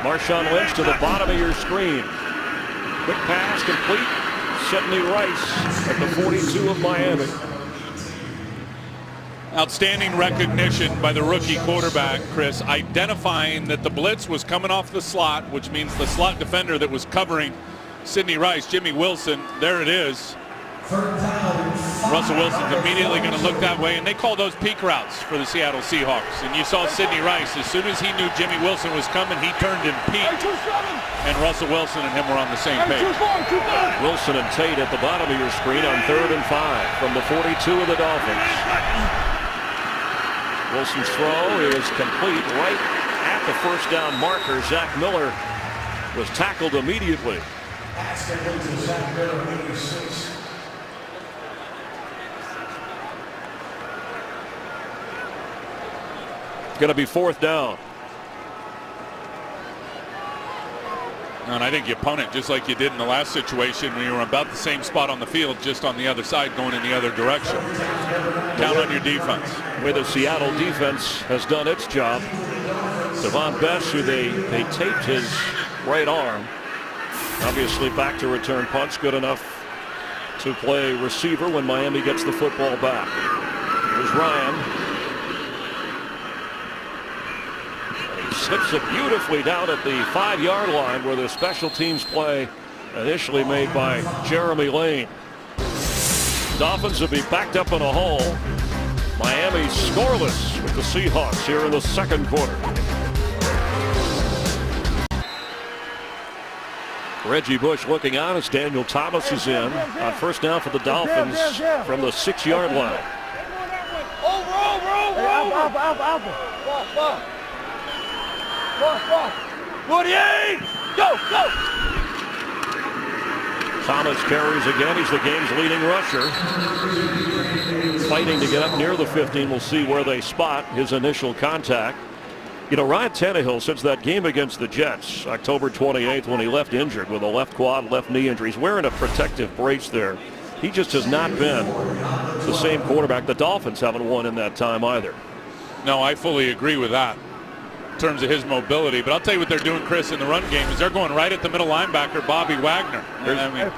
Marshawn Lynch to the bottom of your screen. Quick pass complete. Sidney Rice at the 42 of Miami.
Outstanding recognition by the rookie quarterback, Chris, identifying that the blitz was coming off the slot, which means the slot defender that was covering Sidney Rice, Jimmy Wilson, there it is. Russell Wilson's immediately going to look that way, and they call those peak routes for the Seattle Seahawks. And you saw Sidney Rice, as soon as he knew Jimmy Wilson was coming, he turned and peeked, and Russell Wilson and him were on the same page.
Wilson and Tate at the bottom of your screen on 3rd and 5 from the 42 of the Dolphins. Wilson's throw is complete right at the first down marker. Zach Miller was tackled immediately. Going to be 4th down.
And I think you punt it just like you did in the last situation when you were about the same spot on the field, just on the other side, going in the other direction. Count on your defense.
The way the Seattle defense has done its job. Devon Best, who they taped his right arm. Obviously back to return punts, good enough to play receiver when Miami gets the football back. Here's Ryan. Slips it beautifully down at the 5-yard line where the special teams play initially made by Jeremy Lane. Dolphins will be backed up in a hole. Miami scoreless with the Seahawks here in the 2nd quarter. Reggie Bush looking on as Daniel Thomas is in on 1st down for the Dolphins from the 6-yard line.
Over. 48! Go!
Thomas carries again. He's the game's leading rusher. Fighting to get up near the 15. We'll see where they spot his initial contact. You know, Ryan Tannehill, since that game against the Jets, October 28th, when he left injured with a left quad, left knee injury, he's wearing a protective brace there. He just has not been the same quarterback. The Dolphins haven't won in that time either.
No, I fully agree with that in terms of his mobility. But I'll tell you what they're doing, Chris, in the run game is they're going right at the middle linebacker, Bobby Wagner. I mean,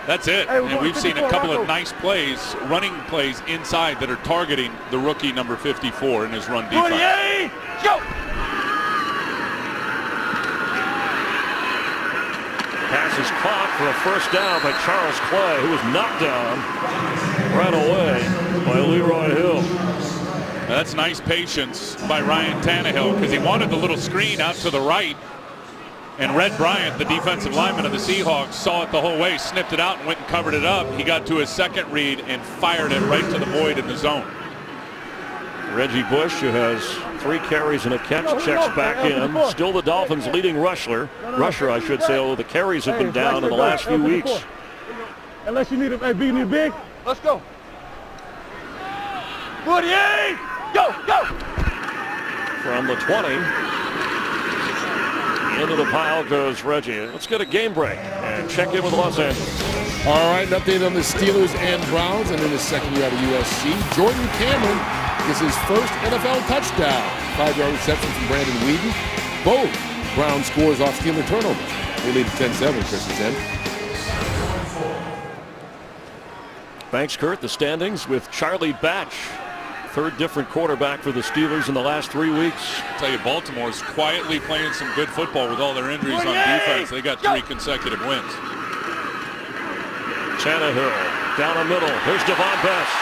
that's it. And we've seen a couple of nice plays, running plays inside that are targeting the rookie number 54 in his run defense.
Go!
Pass is caught for a first down by Charles Clay, who was knocked down right away by Leroy Hill.
Now that's nice patience by Ryan Tannehill because he wanted the little screen out to the right. And Red Bryant, the defensive lineman of the Seahawks, saw it the whole way, snipped it out and went and covered it up. He got to his second read and fired it right to the void in the zone.
Reggie Bush, who has 3 carries and a catch, checks back in. Still the Dolphins' leading rusher, I should say, although the carries have been down in the last few weeks.
Unless you need a big, let's go. 48, go!
From the 20, into the pile goes Reggie. Let's get a game break and check in with Los Angeles.
All right, an update on the Steelers and Browns, and in his second year out of USC, Jordan Cameron is his first NFL touchdown. 5-yard reception from Brandon Weeden. Both Browns scores off Steeler turnover. They lead 10-7, Chris is in.
Thanks, Kurt. The standings with Charlie Batch, third different quarterback for the Steelers in the last 3 weeks.
I'll tell you, Baltimore's quietly playing some good football with all their injuries on defense. They got 3 consecutive wins.
Tannehill down the middle. Here's Devon Best.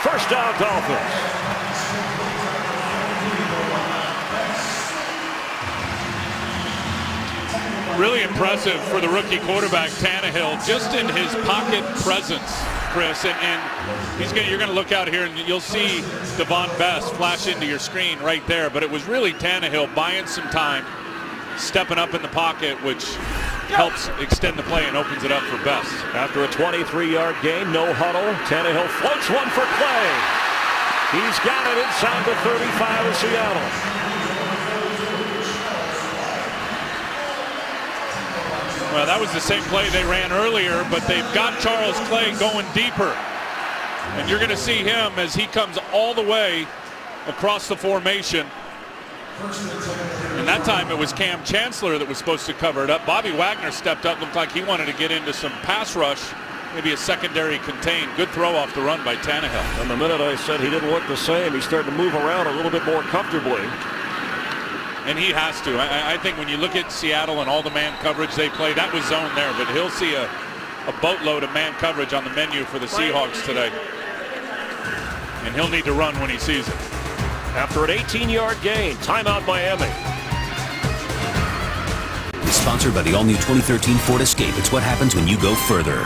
First down, Dolphins.
Really impressive for the rookie quarterback Tannehill, just in his pocket presence, Chris. And you're going to look out here and you'll see Devon Best flash into your screen right there. But it was really Tannehill buying some time, stepping up in the pocket, which helps extend the play and opens it up for Best.
After a 23-yard gain, no huddle. Tannehill floats one for Clay. He's got it inside the 35 of Seattle.
Well, that was the same play they ran earlier, but they've got Charles Clay going deeper. And you're going to see him as he comes all the way across the formation. And that time it was Cam Chancellor that was supposed to cover it up. Bobby Wagner stepped up, looked like he wanted to get into some pass rush, maybe a secondary contain. Good throw off the run by Tannehill.
And the minute I said he didn't look the same, he's starting to move around a little bit more comfortably.
And he has to. I think when you look at Seattle and all the man coverage they play, that was zone there, but he'll see a boatload of man coverage on the menu for the Seahawks today. And he'll need to run when he sees it.
After an 18-yard gain, timeout Miami.
It's sponsored by the all-new 2013 Ford Escape. It's what happens when you go further.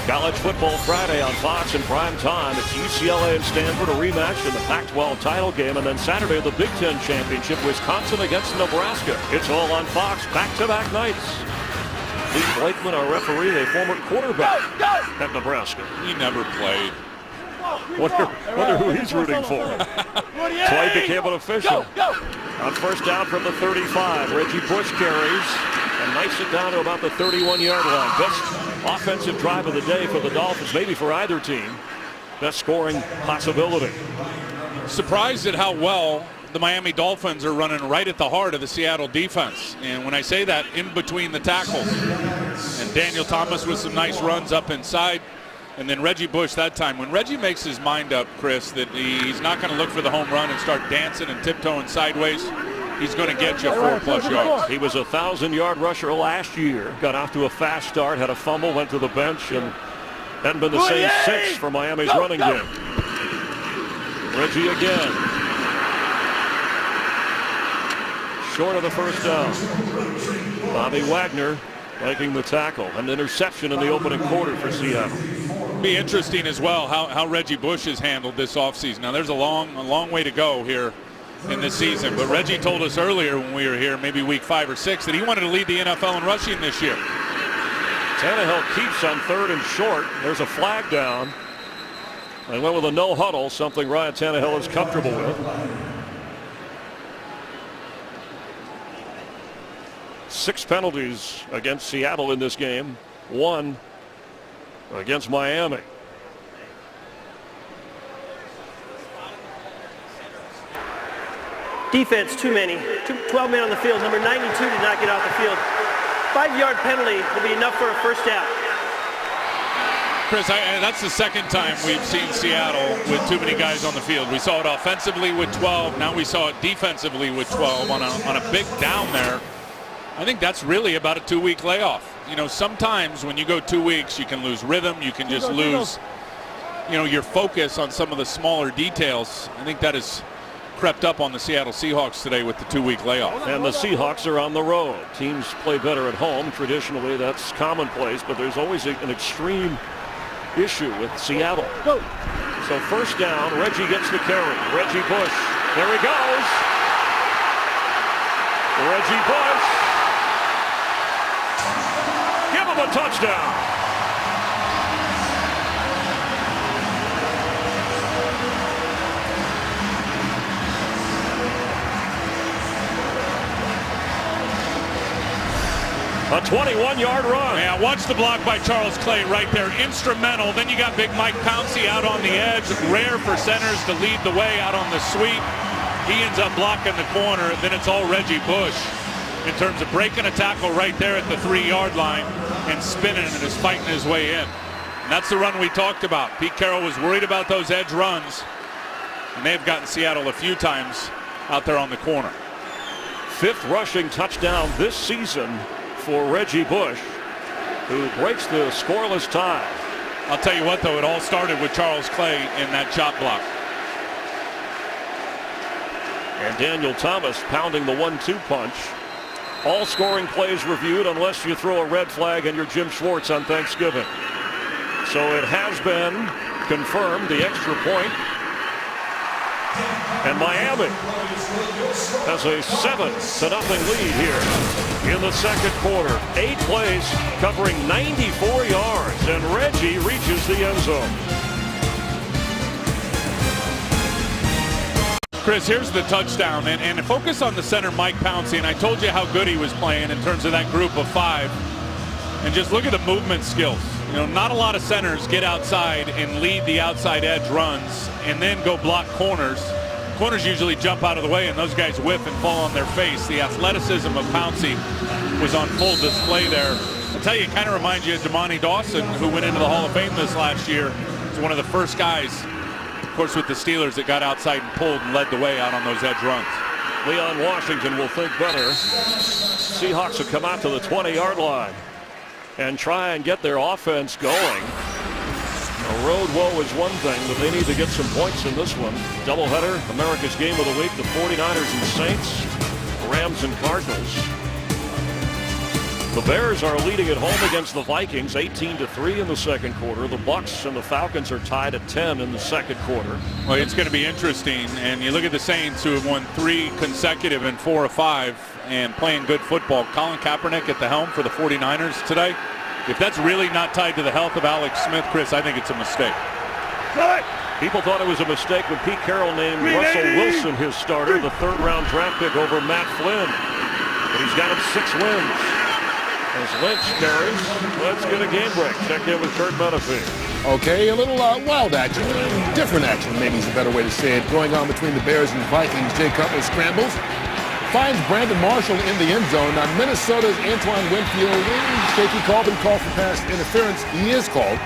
College Football Friday on Fox in prime time. It's UCLA and Stanford, a rematch in the Pac-12 title game. And then Saturday, the Big Ten Championship, Wisconsin against Nebraska. It's all on Fox, back-to-back nights. Steve Blakeman, our referee, a former quarterback at Nebraska.
He never played.
Wonder who he's rooting for. Clay became an official. On first down from the 35, Reggie Bush carries and knifes it down to about the 31-yard line. Best offensive drive of the day for the Dolphins, maybe for either team. Best scoring possibility.
Surprised at how well the Miami Dolphins are running right at the heart of the Seattle defense. And when I say that, in between the tackles. And Daniel Thomas with some nice runs up inside. And then Reggie Bush that time. When Reggie makes his mind up, Chris, that he's not going to look for the home run and start dancing and tiptoeing sideways, he's going to get you 4+ yards.
He was a 1,000-yard rusher last year. Got off to a fast start, had a fumble, went to the bench, and hadn't been the same since for Miami's running game. Reggie again. Short of the first down. Bobby Wagner making the tackle. An interception in the opening quarter for Seattle.
Be interesting as well how Reggie Bush has handled this offseason. Now there's a long way to go here in this season, but Reggie told us earlier when we were here, maybe week 5 or 6, that he wanted to lead the NFL in rushing this year.
Tannehill keeps on 3rd and short. There's a flag down They went with a no huddle, something Ryan Tannehill is comfortable with. 6 penalties against Seattle in this game, 1 against Miami.
Defense, too many. 12 men on the field. Number 92 did not get off the field. 5-yard penalty will be enough for a first down.
Chris, that's the second time we've seen Seattle with too many guys on the field. We saw it offensively with 12. Now we saw it defensively with 12 on a big down there. I think that's really about a 2-week layoff. You know, sometimes when you go 2 weeks, you can lose rhythm. You can just lose, you know, your focus on some of the smaller details. I think that has crept up on the Seattle Seahawks today with the 2-week layoff.
And the Seahawks are on the road. Teams play better at home. Traditionally, that's commonplace, but there's always an extreme issue with Seattle.
Go.
So first down, Reggie gets the carry. Reggie Bush. There he goes. Reggie Bush. Give him a touchdown. A 21-yard run.
Yeah, watch the block by Charles Clay right there. Instrumental. Then you got big Mike Pouncey out on the edge. Rare for centers to lead the way out on the sweep. He ends up blocking the corner. Then it's all Reggie Bush in terms of breaking a tackle right there at the 3-yard line and spinning and is fighting his way in. And that's the run we talked about. Pete Carroll was worried about those edge runs, and they've gotten Seattle a few times out there on the corner.
5th rushing touchdown this season for Reggie Bush, who breaks the scoreless tie.
I'll tell you what, though, it all started with Charles Clay in that chop block.
And Daniel Thomas pounding the 1-2 punch. All scoring plays reviewed unless you throw a red flag and you're Jim Schwartz on Thanksgiving. So it has been confirmed, the extra point. And Miami has a 7-0 lead here in the second quarter. 8 plays covering 94 yards, and Reggie reaches the end zone.
Chris, here's the touchdown, and focus on the center, Mike Pouncey, and I told you how good he was playing in terms of that group of 5. And just look at the movement skills. You know, not a lot of centers get outside and lead the outside edge runs and then go block corners. Corners usually jump out of the way, and those guys whiff and fall on their face. The athleticism of Pouncey was on full display there. I'll tell you, it kind of reminds you of Damani Dawson, who went into the Hall of Fame this last year. He's one of the first guys, of course, with the Steelers that got outside and pulled and led the way out on those edge runs.
Leon Washington will think better. Seahawks will come out to the 20-yard line and try and get their offense going. A road woe is one thing, but they need to get some points in this one. Doubleheader, America's game of the week, the 49ers and Saints, Rams and Cardinals. The Bears are leading at home against the Vikings, 18-3 in the second quarter. The Bucs and the Falcons are tied at 10 in the second quarter.
Well, it's going to be interesting, and you look at the Saints, who have won 3 consecutive and 4 of 5 and playing good football. Colin Kaepernick at the helm for the 49ers today. If that's really not tied to the health of Alex Smith, Chris, I think it's a mistake.
People thought it was a mistake when Pete Carroll named Russell Wilson his starter, the 3rd-round draft pick over Matt Flynn. But he's got him 6 wins. As Lynch carries, let's get a game break. Check in with Kurt Menefee.
Okay, a little wild action, different action maybe is a better way to say it, going on between the Bears and Vikings. Jay Cutler scrambles, finds Brandon Marshall in the end zone. Now Minnesota's Antoine Winfield, shaky call, been called for pass interference. He is called.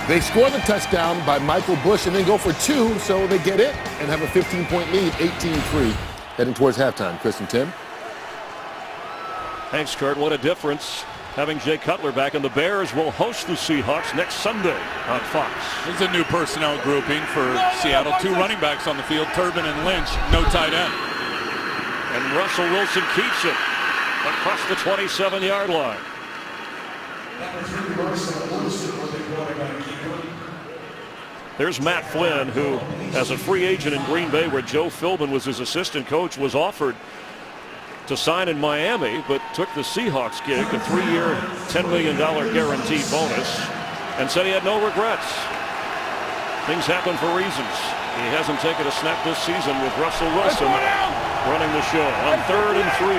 They score the touchdown by Michael Bush and then go for 2, so they get it and have a 15-point lead, 18-3, heading towards halftime. Chris and Tim.
Thanks, Kurt. What a difference having Jay Cutler back, and the Bears will host the Seahawks next Sunday on Fox.
There's a new personnel grouping for Seattle. 2 running backs on the field, Turbin and Lynch, no tight end.
And Russell Wilson keeps it across the 27-yard line. There's Matt Flynn, who, as a free agent in Green Bay, where Joe Philbin was his assistant coach, was offered to sign in Miami, but took the Seahawks gig, a 3-year, $10 million guaranteed bonus, and said he had no regrets. things happen for reasons. He hasn't taken a snap this season with Russell Wilson running the show on 3rd and 3.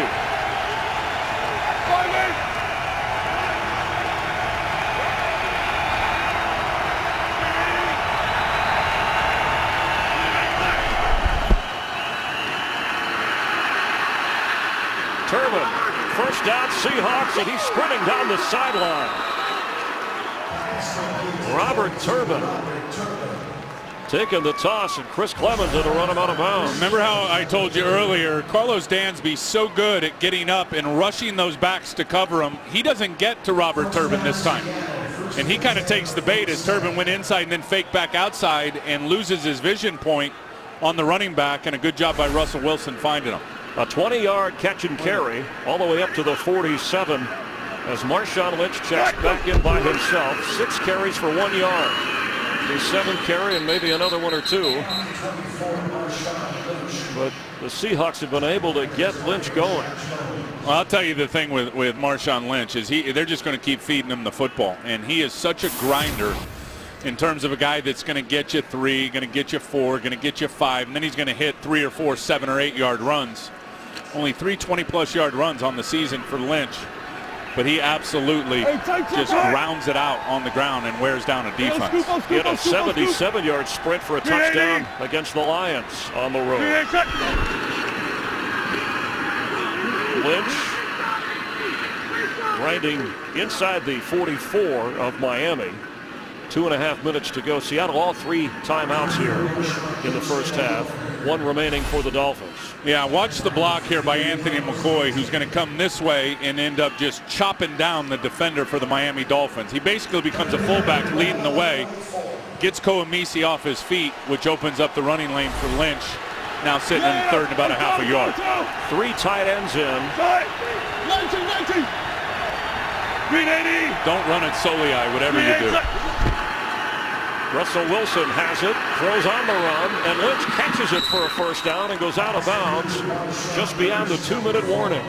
Turbin, first down Seahawks, and he's sprinting down the sideline. Robert Turbin taking the toss, and Chris Clemens to run him out of bounds.
Remember how I told you earlier, Carlos Dansby's so good at getting up and rushing those backs to cover him. He doesn't get to Robert Turbin this time. And he kind of takes the bait as Turbin went inside and then faked back outside and loses his vision point on the running back, and a good job by Russell Wilson finding him.
A 20-yard catch and carry all the way up to the 47 as Marshawn Lynch checks back in by himself. 6 carries for 1 yard. His 7th carry and maybe another 1 or 2. But the Seahawks have been able to get Lynch going.
Well, I'll tell you the thing with Marshawn Lynch is they're just going to keep feeding him the football. And he is such a grinder in terms of a guy that's going to get you 3, going to get you 4, going to get you 5, and then he's going to hit 3 or 4 7 or 8 yard runs. Only 3 20-plus yard runs on the season for Lynch, but he absolutely just grounds it out on the ground and wears down a defense.
He had a 77-yard sprint for a touchdown against the Lions on the road. Lynch grinding inside the 44 of Miami. 2.5 minutes to go. Seattle all 3 timeouts here in the first half. 1 remaining for the Dolphins.
Yeah, watch the block here by Anthony McCoy, who's going to come this way and end up just chopping down the defender for the Miami Dolphins. He basically becomes a fullback leading the way, gets Koemisi off his feet, which opens up the running lane for Lynch. Now sitting in 3rd and about a half a yard.
3 tight ends in.
19.
Don't run it solely, whatever you do.
Russell Wilson has it, throws on the run, and Lynch catches it for a first down and goes out of bounds just beyond the 2-minute warning.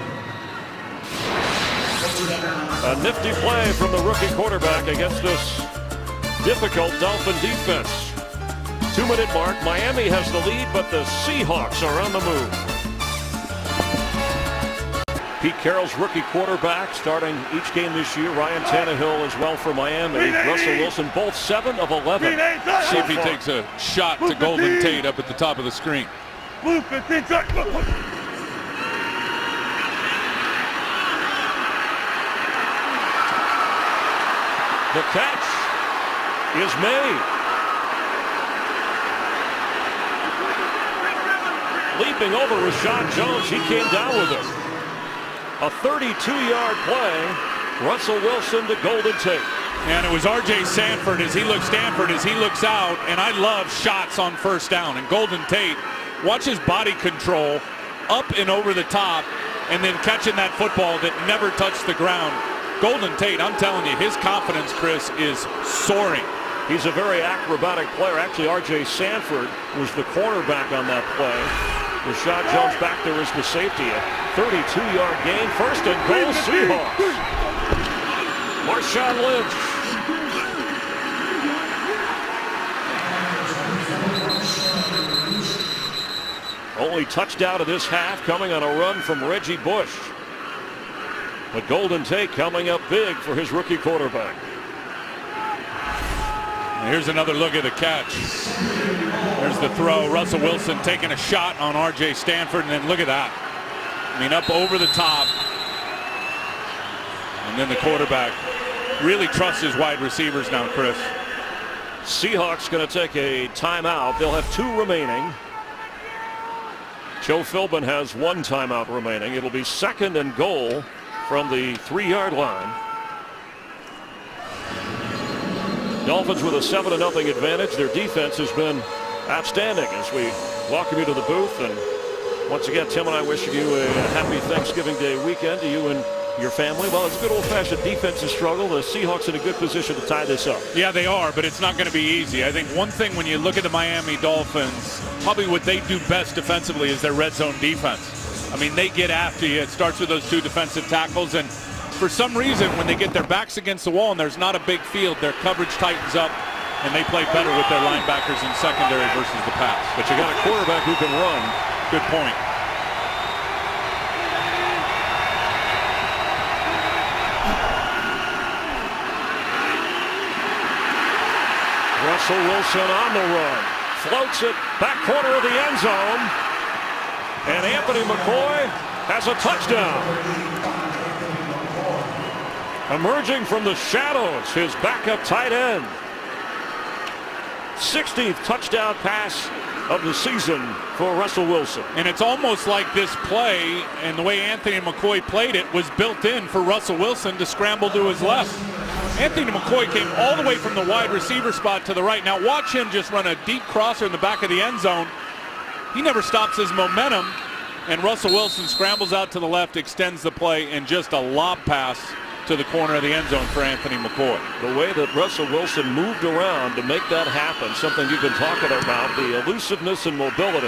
A nifty play from the rookie quarterback against this difficult Dolphin defense. 2-minute mark, Miami has the lead, but the Seahawks are on the move. Pete Carroll's rookie quarterback starting each game this year. Ryan Tannehill as well for Miami. Russell Wilson, both 7 of 11.
See if he takes a shot to Golden Tate up at the top of the screen.
The catch is made. Leaping over Rashad Jones, he came down with it. A 32-yard play. Russell Wilson to Golden Tate.
And it was R.J. Stanford as he looks out, and I love shots on first down. And Golden Tate, watch his body control up and over the top, and then catching that football that never touched the ground. Golden Tate, I'm telling you, his confidence, Chris, is soaring.
He's a very acrobatic player. Actually, R.J. Stanford was the cornerback on that play. Rashad Jones back there as the safety. A 32-yard gain. First and goal, Seahawks. Marshawn Lynch. Only touchdown of this half coming on a run from Reggie Bush. But Golden Tate coming up big for his rookie quarterback.
Here's another look at the catch. There's the throw. Russell Wilson taking a shot on R.J. Stanford, and then look at that. I mean, up over the top. And then the quarterback really trusts his wide receivers now, Chris.
Seahawks going to take a timeout. They'll have 2 remaining. Joe Philbin has 1 timeout remaining. It'll be 2nd and goal from the 3-yard line. Dolphins with a 7-0 advantage. Their defense has been outstanding as we welcome you to the booth. And once again, Tim and I wishing you a happy Thanksgiving Day weekend to you and your family. Well, it's a good old-fashioned defensive struggle. The Seahawks in a good position to tie this up.
Yeah, they are, but it's not going to be easy. I think one thing when you look at the Miami Dolphins, probably what they do best defensively is their red zone defense. I mean, they get after you. It starts with those 2 defensive tackles, and for some reason, when they get their backs against the wall and there's not a big field, their coverage tightens up and they played better with their linebackers in secondary versus the pass.
But you got a quarterback who can run.
Good point.
Russell Wilson on the run. Floats it back corner of the end zone. And Anthony McCoy has a touchdown. Emerging from the shadows, his backup tight end. 60th touchdown pass of the season for Russell Wilson.
And it's almost like this play and the way Anthony McCoy played it was built in for Russell Wilson to scramble to his left. Anthony McCoy came all the way from the wide receiver spot to the right. Now watch him just run a deep crosser in the back of the end zone. He never stops his momentum, and Russell Wilson scrambles out to the left, extends the play, and just a lob pass to the corner of the end zone for Anthony McCoy.
The way that Russell Wilson moved around to make that happen, something you've been talking about, the elusiveness and mobility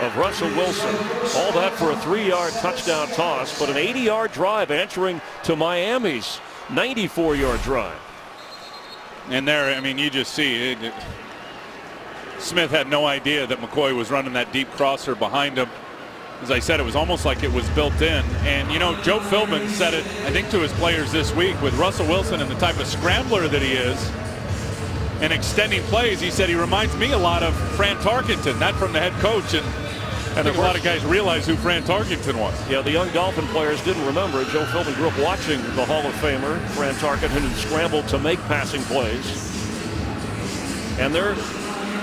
of Russell Wilson. All that for a 3-yard touchdown toss, but an 80-yard drive answering to Miami's 94-yard drive.
And there, I mean, you just see it. Smith had no idea that McCoy was running that deep crosser behind him. As I said, it was almost like it was built in. And, you know, Joe Philbin said it, I think, to his players this week with Russell Wilson and the type of scrambler that he is and extending plays. He said he reminds me a lot of Fran Tarkenton, that from the head coach. And I think a lot of guys realize who Fran Tarkenton was.
Yeah, the young Dolphin players didn't remember. Joe Philbin grew up watching the Hall of Famer, Fran Tarkenton, who scrambled to make passing plays. And they're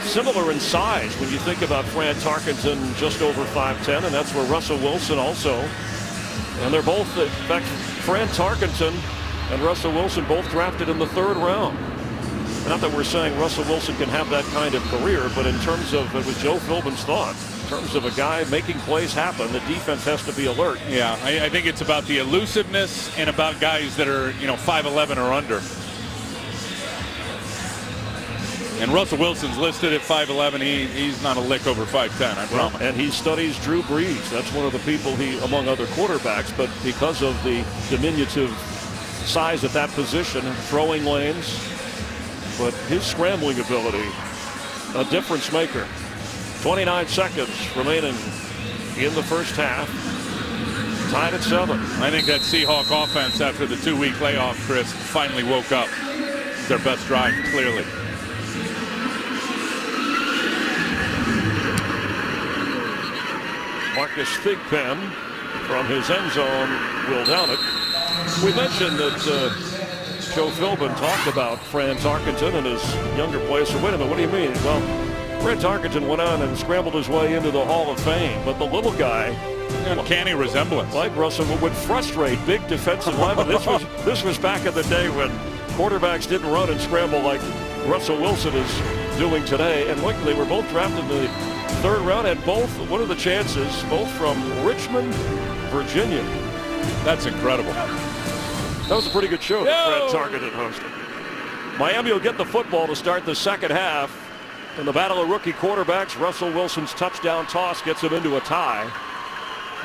similar in size when you think about Fran Tarkenton, just over 5'10", and that's where Russell Wilson also. And they're both, in fact, Fran Tarkenton and Russell Wilson both drafted in the 3rd round. Not that we're saying Russell Wilson can have that kind of career, but in terms of, it was Joe Philbin's thought, in terms of a guy making plays happen, the defense has to be alert.
Yeah, I think it's about the elusiveness and about guys that are, 5'11" or under. And Russell Wilson's listed at 5'11". He's not a lick over 5'10", I promise.
And he studies Drew Brees. That's one of the people he, among other quarterbacks, but because of the diminutive size at that position, throwing lanes, but his scrambling ability, a difference maker. 29 seconds remaining in the first half. Tied at 7.
I think that Seahawk offense after the 2-week layoff, Chris, finally woke up. Their best drive, clearly.
Marcus Thigpen from his end zone will down it. We mentioned that Joe Philbin talked about Fran Tarkenton and his younger players. So wait a minute, what do you mean? Well, Fran Tarkenton went on and scrambled his way into the Hall of Fame, but the little guy,
uncanny resemblance,
like Russell, would frustrate big defensive linemen. This was back in the day when quarterbacks didn't run and scramble like Russell Wilson is doing today. And look, they were both drafted in the 3rd round, and both, what are the chances, both from Richmond, Virginia.
That's incredible.
That was a pretty good show that Fran Tarkenton hosted. Miami will get the football to start the second half. In the battle of rookie quarterbacks, Russell Wilson's touchdown toss gets him into a tie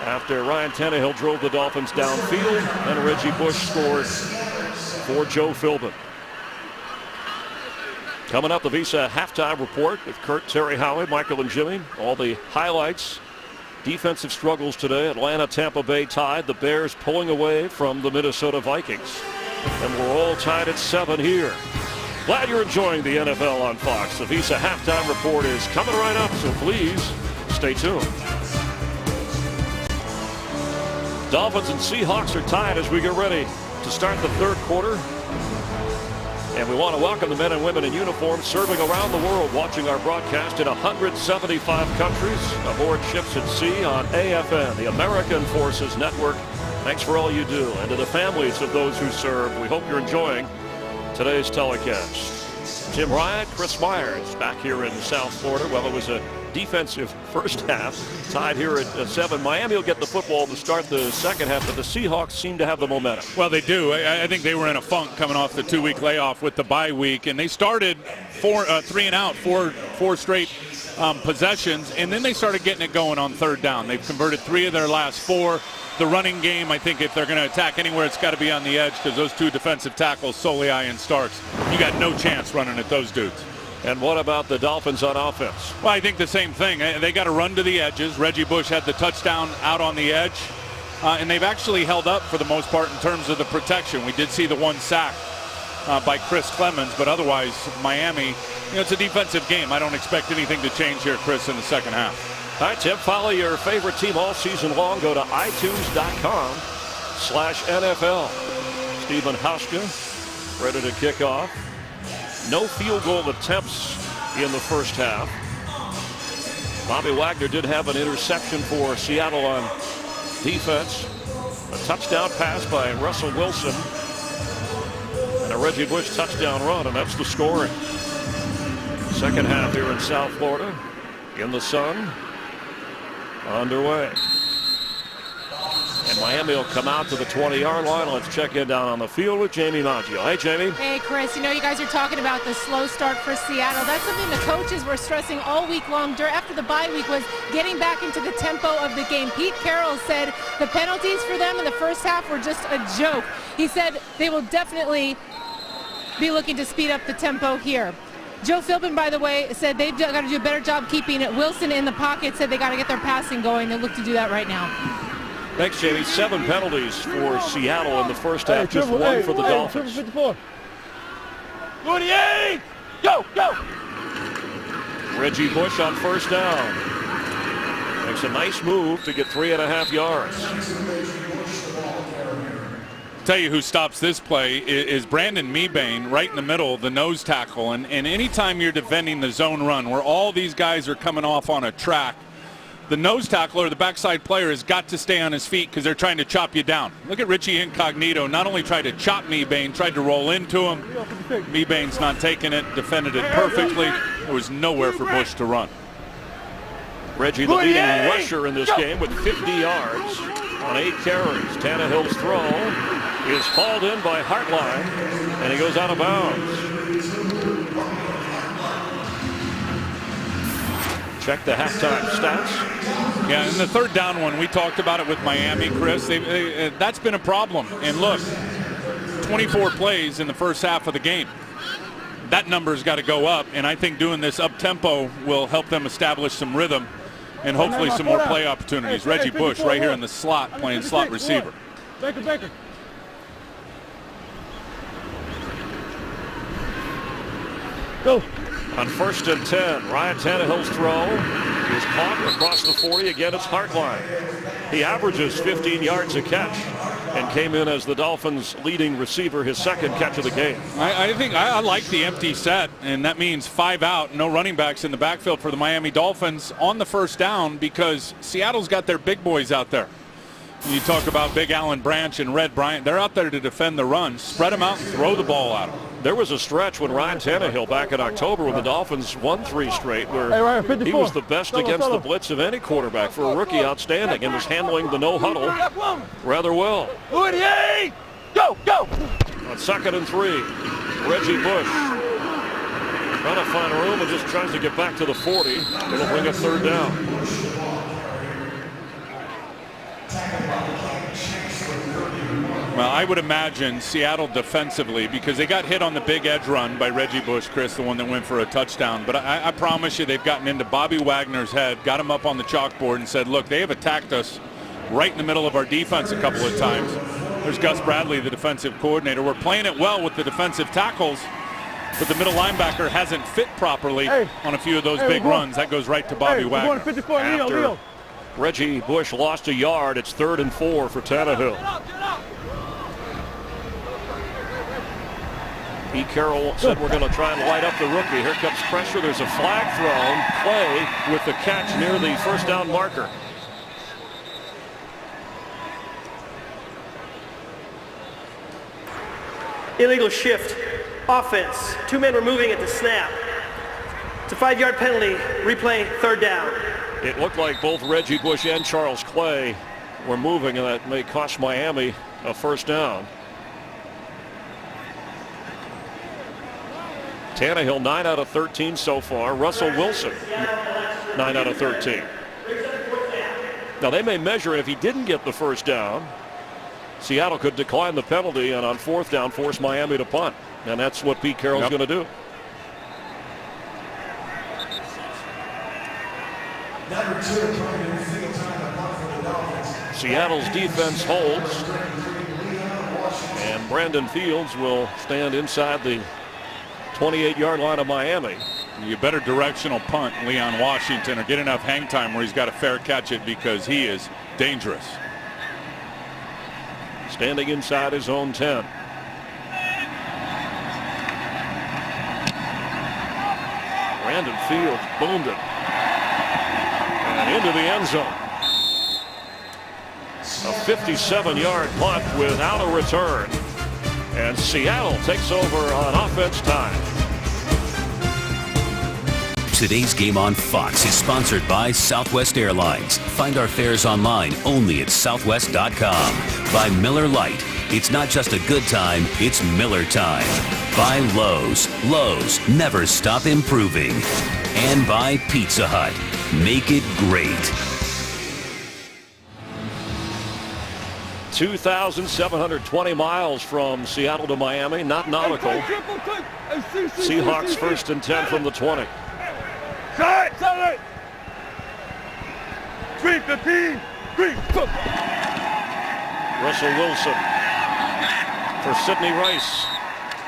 after Ryan Tannehill drove the Dolphins downfield and Reggie Bush scored for Joe Philbin. Coming up, the Visa halftime report with Kurt, Terry, Howie, Michael, and Jimmy. All the highlights. Defensive struggles today. Atlanta, Tampa Bay tied. The Bears pulling away from the Minnesota Vikings. And we're all tied at 7 here. Glad you're enjoying the NFL on Fox. The Visa halftime report is coming right up, so please stay tuned. Dolphins and Seahawks are tied as we get ready to start the 3rd quarter. And we want to welcome the men and women in uniform serving around the world, watching our broadcast in 175 countries, aboard ships at sea on AFN, the American Forces Network. Thanks for all you do. And to the families of those who serve, we hope you're enjoying today's telecast. Tim Ryan, Chris Myers back here in South Florida. Well, it was a defensive first half, tied here at 7. Miami will get the football to start the second half, but the Seahawks seem to have the momentum.
Well, they do. I think they were in a funk coming off the 2-week layoff with the bye week, and they started 3 and out, four straight possessions, and then they started getting it going on 3rd down. They've converted 3 of their last 4. The running game, I think if they're going to attack anywhere, it's got to be on the edge because those 2 defensive tackles, Soliai and Starks, you got no chance running at those dudes.
And what about the Dolphins on offense?
Well, I think the same thing. They got to run to the edges. Reggie Bush had the touchdown out on the edge. And they've actually held up for the most part in terms of the protection. We did see the one sack by Chris Clemens, but otherwise, Miami, it's a defensive game. I don't expect anything to change here, Chris, in the second half.
All right, Tim, follow your favorite team all season long. Go to itunes.com/NFL. Stephen Hauschka ready to kick off. No field goal attempts in the first half. Bobby Wagner did have an interception for Seattle on defense. A touchdown pass by Russell Wilson. And a Reggie Bush touchdown run, and that's the scoring. Second half here in South Florida. In the sun. Underway. And Miami will come out to the 20-yard line. Let's check in down on the field with Jamie Maggio. Hey, Jamie.
Hey, Chris. You guys are talking about the slow start for Seattle. That's something the coaches were stressing all week long after the bye week, was getting back into the tempo of the game. Pete Carroll said the penalties for them in the first half were just a joke. He said they will definitely be looking to speed up the tempo here. Joe Philbin, by the way, said they've got to do a better job keeping Wilson in the pocket, said they got to get their passing going. They look to do that right now.
Thanks, Jamie. 7 penalties for Seattle in the first half, just one for the Dolphins.
54. 48! Go!
Reggie Bush on first down. Makes a nice move to get 3.5 yards.
Tell you who stops this play is Brandon Mebane right in the middle, the nose tackle. And anytime you're defending the zone run where all these guys are coming off on a track, the nose tackle or the backside player has got to stay on his feet because they're trying to chop you down. Look at Richie Incognito. Not only tried to chop Mebane, tried to roll into him. Mebane's not taking it, defended it perfectly. There was nowhere for Bush to run.
Reggie, the leading rusher in this game with 50 yards on 8 carries. Tannehill's throw is hauled in by Hartline, and he goes out of bounds. Check the halftime stats.
Yeah, in the third down one, we talked about it with Miami, Chris. That's been a problem. And look, 24 plays in the first half of the game. That number's got to go up, and I think doing this up-tempo will help them establish some rhythm and hopefully some more play opportunities. Reggie Bush right here in the slot, playing slot receiver.
Baker. Go.
On 1st and 10, Ryan Tannehill's throw is caught across the 40. Again, it's Hartline. He averages 15 yards a catch and came in as the Dolphins' leading receiver, his second catch of the game.
I think I like the empty set, and that means 5 out, no running backs in the backfield for the Miami Dolphins on the first down because Seattle's got their big boys out there. You talk about Big Alan Branch and Red Bryant. They're out there to defend the run. Spread them out and throw the ball at them.
There was a stretch when Ryan Tannehill back in October when the Dolphins won 3 straight where he was the best against the blitz of any quarterback. For a rookie, outstanding, and was handling the no-huddle rather well.
Go!
On 2nd and 3, Reggie Bush trying to find room and just tries to get back to the 40. It'll bring a 3rd down.
Well, I would imagine Seattle defensively, because they got hit on the big edge run by Reggie Bush, Chris, the one that went for a touchdown. But I promise you they've gotten into Bobby Wagner's head, got him up on the chalkboard and said, look, they have attacked us right in the middle of our defense a couple of times. There's Gus Bradley, the defensive coordinator. We're playing it well with the defensive tackles, but the middle linebacker hasn't fit properly on a few of those big runs. That goes right to Bobby Wagner.
54,
After Reggie Bush lost a yard, it's 3rd and 4 for Tannehill. Pete Carroll said we're going to try and light up the rookie. Here comes pressure. There's a flag thrown. Clay with the catch near the first down marker.
Illegal shift. Offense. 2 men were moving at the snap. It's a 5-yard penalty. Replay, 3rd down.
It looked like both Reggie Bush and Charles Clay were moving, and that may cost Miami a 1st down. Tannehill 9 out of 13 so far. Russell Wilson 9 out of 13. Now they may measure if he didn't get the 1st down. Seattle could decline the penalty and on 4th down force Miami to punt. And that's what Pete Carroll's going to do. Seattle's defense holds, and Brandon Fields will stand inside the 28-yard line of Miami.
You better directional punt Leon Washington or get enough hang time where he's got a fair catch it, because he is dangerous.
Standing inside his own 10. Brandon Fields boomed it. And into the end zone. A 57-yard punt without a return. And Seattle takes over on offense time.
Today's game on Fox is sponsored by Southwest Airlines. Find our fares online only at southwest.com. By Miller Lite. It's not just a good time, it's Miller time. By Lowe's. Lowe's, never stop improving. And by Pizza Hut. Make it great.
2,720 miles from Seattle to Miami, not nautical. Seahawks first and 10 from the 20.
Side. 3-15.
Russell Wilson for Sidney Rice.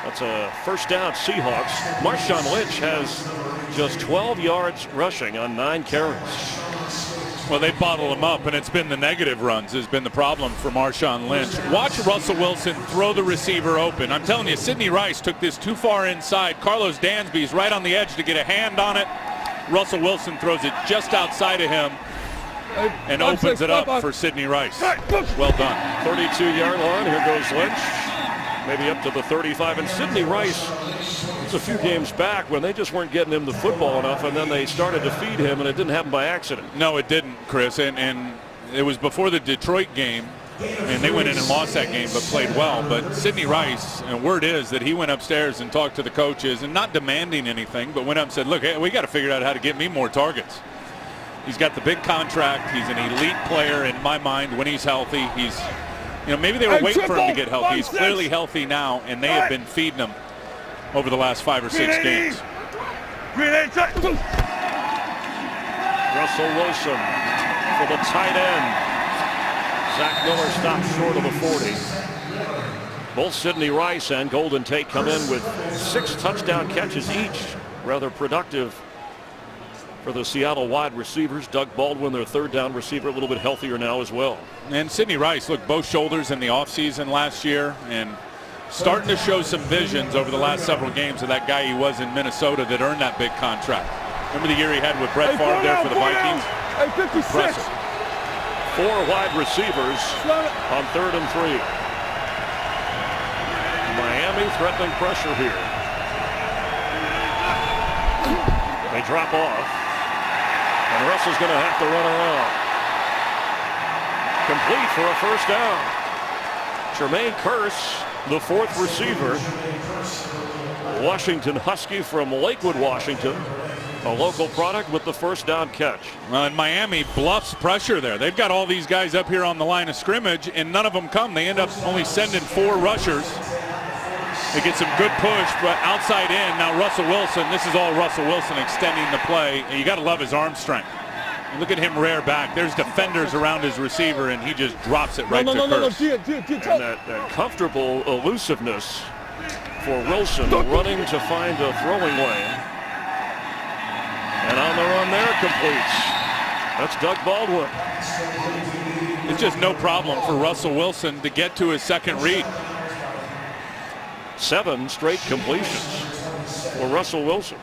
That's a first down, Seahawks. Marshawn Lynch has just 12 yards rushing on 9 carries.
Well, they bottle him up, and it's been the negative runs has been the problem for Marshawn Lynch. Watch Russell Wilson throw the receiver open. I'm telling you, Sidney Rice took this too far inside. Carlos Dansby's right on the edge to get a hand on it. Russell Wilson throws it just outside of him and opens it up for Sidney Rice. Well done.
32-yard line. Here goes Lynch. Maybe up to the 35. And Sidney Rice, it's a few games back when they just weren't getting him the football enough, and then they started to feed him, and it didn't happen by accident.
No, it didn't, Chris. And it was before the Detroit game, and they went in and lost that game but played well. But Sidney Rice, and word is that he went upstairs and talked to the coaches, and not demanding anything, but went up and said, look, hey, we got to figure out how to get me more targets. He's got the big contract. He's an elite player in my mind when he's healthy. He's, you know, maybe they were waiting for him to get healthy. He's clearly healthy now, and they have been feeding him over the last 5 or 6 games.
Russell Wilson for the tight end. Zach Miller stops short of the 40. Both Sidney Rice and Golden Tate come in with 6 touchdown catches each. Rather productive for the Seattle wide receivers. Doug Baldwin, their third down receiver, a little bit healthier now as well.
And Sidney Rice, look, both shoulders in the offseason last year, and starting to show some visions over the last several games of that guy he was in Minnesota that earned that big contract. Remember the year he had with Brett Favre there for the Vikings? Impressive.
4 wide receivers on 3rd and 3. Miami threatening pressure here. They drop off, and Russell's going to have to run around. Complete for a first down. Jermaine Kearse, the 4th receiver. Washington Husky from Lakewood, Washington. A local product with the first down catch.
Well, and Miami bluffs pressure there. They've got all these guys up here on the line of scrimmage, and none of them come. They end up only sending 4 rushers. They get some good push, but outside in. Now Russell Wilson, this is all Russell Wilson extending the play. And you got to love his arm strength. And look at him rear back. There's defenders around his receiver, and he just drops it right to Kearse.
And that comfortable elusiveness for Wilson, running to find a throwing lane. And on the run there, completes. That's Doug Baldwin.
It's just no problem for Russell Wilson to get to his second read.
7 straight completions for Russell Wilson.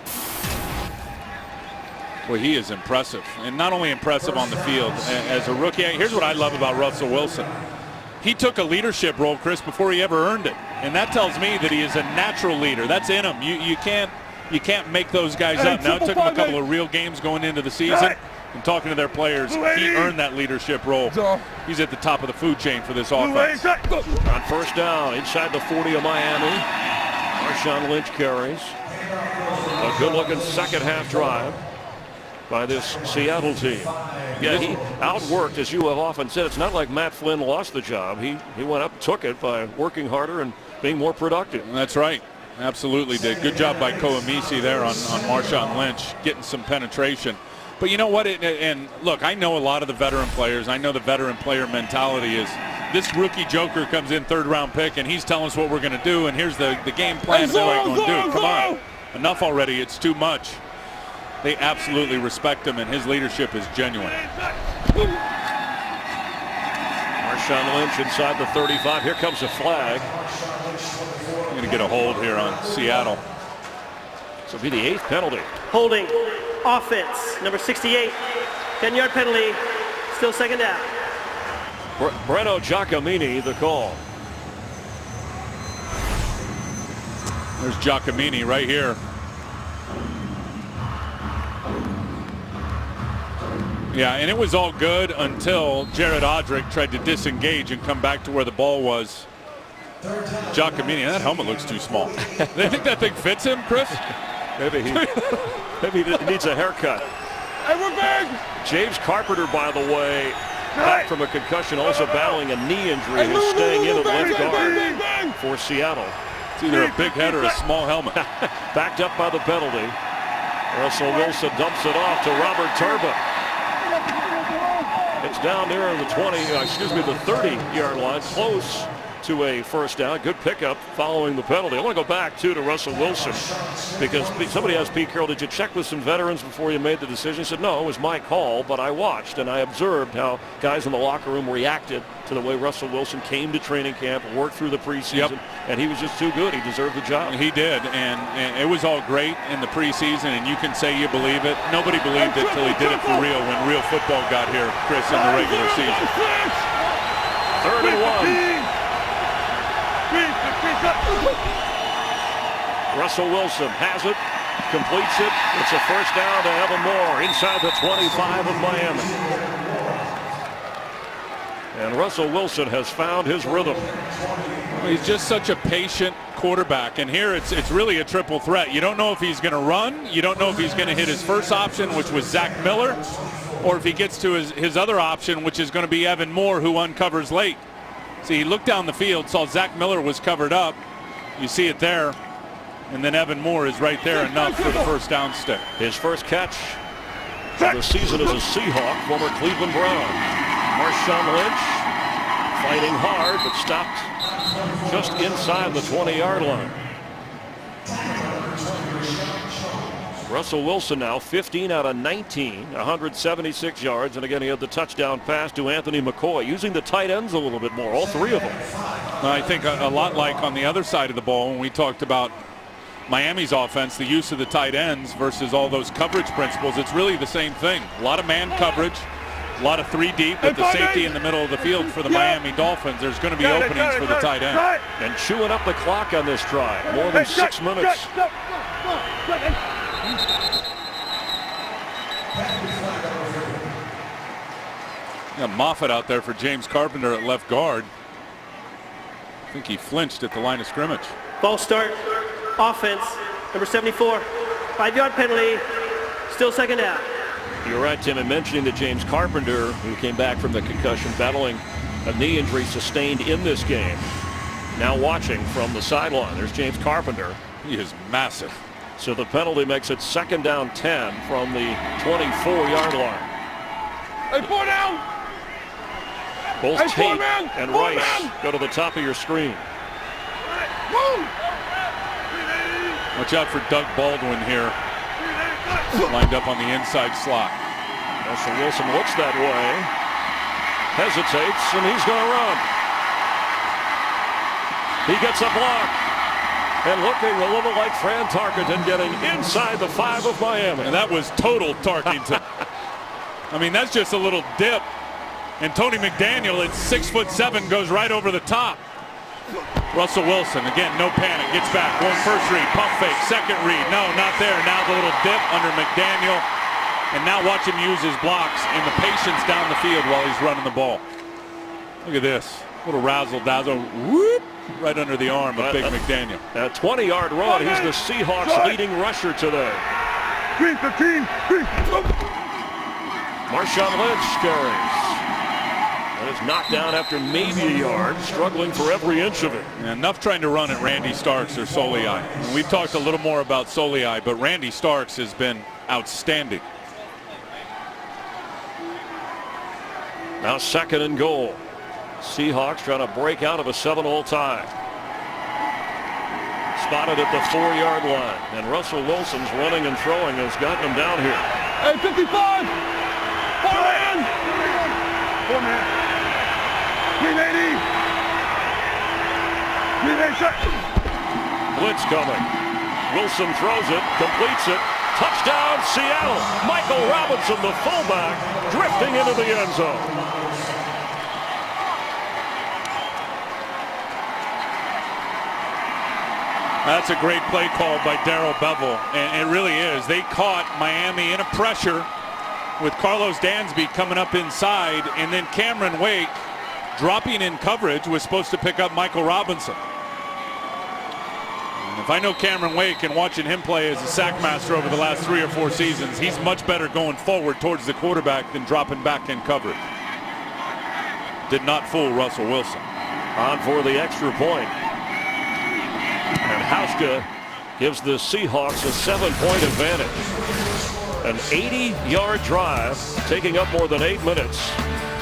Well, he is impressive, and not only impressive on the field as a rookie. Here's what I love about Russell Wilson. He took a leadership role, Chris, before he ever earned it, and that tells me that he is a natural leader. That's in him. You can't make those guys up. Now it took him a couple of real games going into the season, and talking to their players, he earned that leadership role. He's at the top of the food chain for this offense.
On first down, inside the 40 of Miami, Marshawn Lynch carries. A good-looking second half drive by this Seattle team. Yeah, he outworked, as you have often said. It's not like Matt Flynn lost the job. He went up, took it by working harder and being more productive.
That's right. Absolutely did. Good job by Koamisi there on Marshawn Lynch, getting some penetration. But you know what? And look, I know a lot of the veteran players. I know the veteran player mentality is this rookie joker comes in, third-round pick, and he's telling us what we're going to do, and here's the game plan of what we're going to do. Come on. Enough already. It's too much. They absolutely respect him, and his leadership is genuine.
Marshawn Lynch inside the 35. Here comes a flag.
Going to get a hold here on Seattle.
This will be the 8th penalty.
Holding. Offense. Number 68. 10-yard penalty. Still second down.
Breno Giacomini, the call.
There's Giacomini right here. Yeah, and it was all good until Jared Odrick tried to disengage and come back to where the ball was. Giacomini, that helmet looks too small. They think that thing fits him, Chris?
Maybe he needs a haircut.
Hey, we're big!
James Carpenter, by the way, back from a concussion, also battling a knee injury, who's staying in at left guard for Seattle.
It's either a big head or a small helmet.
Backed up by the penalty. Russell Wilson dumps it off to Robert Turbin. It's down near the the 30-yard line, close to a first down. Good pickup following the penalty. I want to go back, too, to Russell Wilson, because somebody asked Pete Carroll, did you check with some veterans before you made the decision? He said, no, it was my call, but I watched and I observed how guys in the locker room reacted to the way Russell Wilson came to training camp, worked through the preseason, and he was just too good. He deserved the job.
He did, and it was all great in the preseason, and you can say you believe it. Nobody believed it till he did it for real when real football got here, Chris, in the regular season.
3rd and 1. Russell Wilson has it, completes it. It's a first down to Evan Moore inside the 25 of Miami. And Russell Wilson has found his rhythm.
He's just such a patient quarterback, and here it's really a triple threat. You don't know if he's going to run, you don't know if he's going to hit his first option, which was Zach Miller, or if he gets to his other option, which is going to be Evan Moore, who uncovers late. See, he looked down the field, saw Zach Miller was covered up. You see it there. And then Evan Moore is right there, enough for the first down stick.
His first catch of the season as a Seahawk, former Cleveland Brown. Marshawn Lynch fighting hard, but stopped just inside the 20-yard line. Russell Wilson now 15 out of 19, 176 yards, and again he had the touchdown pass to Anthony McCoy, using the tight ends a little bit more, all three of them.
I think a lot like on the other side of the ball when we talked about Miami's offense, the use of the tight ends versus all those coverage principles. It's really the same thing. A lot of man coverage, a lot of 3 deep with the safety in the middle of the field for the Miami Dolphins. There's going to be openings for the tight end.
And chewing up the clock on this drive, more than 6 minutes.
Yeah, Moffitt out there for James Carpenter at left guard. I think he flinched at the line of scrimmage.
False start. Offense. Number 74. 5-yard penalty. Still second down.
You're right, Tim, in mentioning that James Carpenter, who came back from the concussion, battling a knee injury sustained in this game. Now watching from the sideline. There's James Carpenter.
He is massive.
So the penalty makes it second down 10 from the 24-yard line.
Hey, 4 down!
Both
Hey,
Tate
man.
and
Four
Rice
man.
go to the top of your screen.
Watch out for Doug Baldwin here. Lined up on the inside slot.
Russell Wilson looks that way. Hesitates, and he's going to run. He gets a block. And looking a little like Fran Tarkenton, getting inside the 5 of Miami.
And that was total Tarkenton. I mean, that's just a little dip. And Tony McDaniel at 6'7" goes right over the top. Russell Wilson, again, no panic, gets back. One first read, pump fake, second read. No, not there. Now the little dip under McDaniel. And now watch him use his blocks and the patience down the field while he's running the ball. Look at this. Little razzle-dazzle. Whoop. Right under the arm of Big McDaniel.
A 20-yard run. He's the Seahawks' leading rusher today.
Green 15.
Marshawn Lynch carries. And is knocked down after maybe a yard, struggling for every inch of it.
Yeah, enough trying to run at Randy Starks or Soliai. And we've talked a little more about Soliai, but Randy Starks has been outstanding.
Now 2nd and goal. Seahawks trying to break out of a 7-all tie. Spotted at the 4-yard line, and Russell Wilson's running and throwing has gotten him down here.
Hey, 55! 4 man! 4 man. 380! 380 shot!
Blitz coming. Wilson throws it, completes it. Touchdown, Seattle. Michael Robinson, the fullback, drifting into the end zone.
That's a great play call by Darrell Bevel, and it really is. They caught Miami in a pressure with Carlos Dansby coming up inside, and then Cameron Wake dropping in coverage was supposed to pick up Michael Robinson. And if I know Cameron Wake and watching him play as a sack master over the last 3 or 4 seasons, he's much better going forward towards the quarterback than dropping back in coverage. Did not fool Russell Wilson.
On for the extra point. And Hauschka gives the Seahawks a 7-point advantage. An 80-yard drive taking up more than 8 minutes.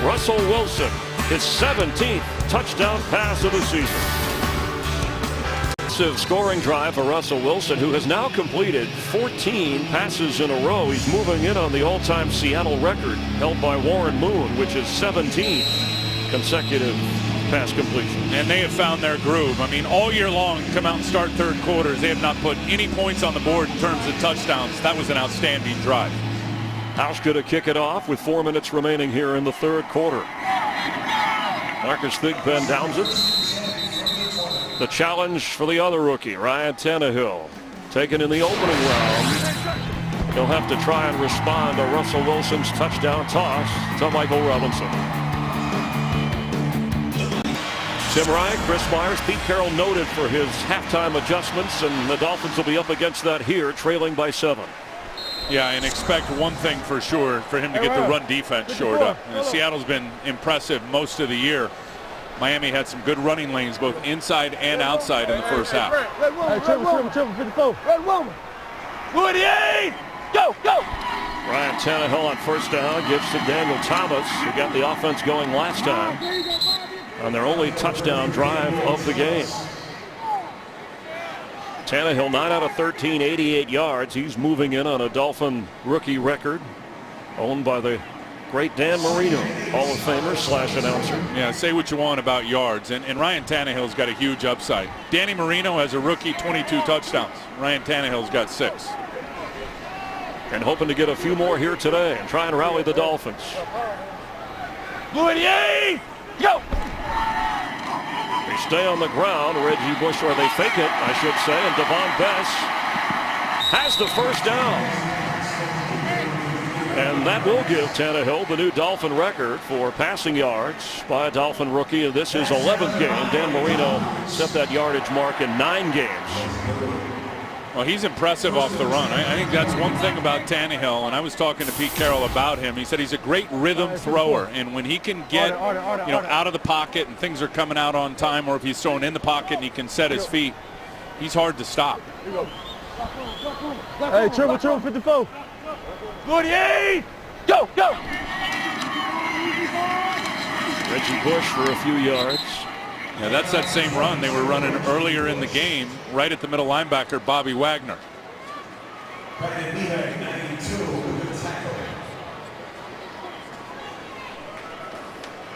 Russell Wilson, his 17th touchdown pass of the season. Massive scoring drive for Russell Wilson, who has now completed 14 passes in a row. He's moving in on the all-time Seattle record held by Warren Moon, which is 17 consecutive pass completion.
And they have found their groove. I mean, all year long, come out and start third quarters, they have not put any points on the board in terms of touchdowns. That was an outstanding drive.
Hauschka to kick it off with 4 minutes remaining here in the third quarter. Marcus Thigpen downs it. The challenge for the other rookie, Ryan Tannehill, taken in the opening round. He'll have to try and respond to Russell Wilson's touchdown toss to Michael Robinson. Tim Ryan, Chris Myers, Pete Carroll noted for his halftime adjustments, and the Dolphins will be up against that here, trailing by 7.
Yeah, and expect one thing for sure, for him to get the run defense shored up. And Seattle's been impressive most of the year. Miami had some good running lanes both inside and outside in the first half.
Hey, triple, 54. Red woman. 48! Go!
Ryan Tannehill on first down gives to Daniel Thomas, who got the offense going last time on their only touchdown drive of the game. Tannehill 9 out of 13, 88 yards. He's moving in on a Dolphin rookie record owned by the great Dan Marino, Hall of Famer / announcer.
Yeah, say what you want about yards, and Ryan Tannehill's got a huge upside. Danny Marino has a rookie 22 touchdowns. Ryan Tannehill's got 6.
And hoping to get a few more here today and try and rally the Dolphins.
Blue 88! Go!
They stay on the ground. Reggie Bush, or they fake it, I should say, and Devon Bess has the first down. And that will give Tannehill the new Dolphin record for passing yards by a Dolphin rookie. And this is 11th game. Dan Marino set that yardage mark in 9 games.
Well, he's impressive off the run. I think that's one thing about Tannehill, and I was talking to Pete Carroll about him. He said he's a great rhythm thrower, and when he can get out of the pocket and things are coming out on time, or if he's thrown in the pocket and he can set his feet, he's hard to stop.
Hey, triple, 54. 48! Go!
Reggie Bush for a few yards.
Yeah, that's that same run they were running earlier in the game, right at the middle linebacker, Bobby Wagner.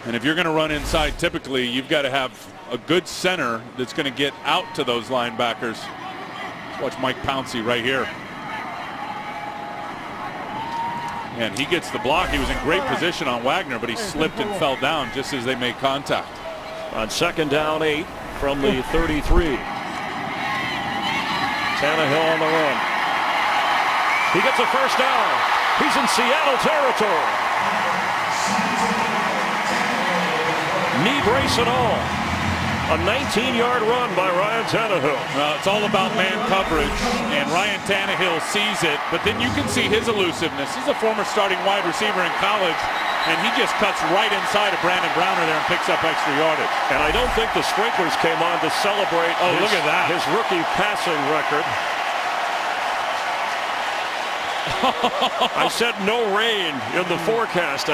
And if you're going to run inside, typically you've got to have a good center that's going to get out to those linebackers. Let's watch Mike Pouncey right here. And he gets the block. He was in great position on Wagner, but he slipped and fell down just as they made contact.
On 2nd down 8 from the 33. Tannehill on the run. He gets a first down. He's in Seattle territory. Knee brace and all. A 19-yard run by Ryan Tannehill.
Well, it's all about man coverage, and Ryan Tannehill sees it, but then you can see his elusiveness. He's a former starting wide receiver in college, and he just cuts right inside of Brandon Browner there and picks up extra yardage.
And I don't think the sprinklers came on to celebrate
look at that.
His rookie passing record. I said no rain in the forecast.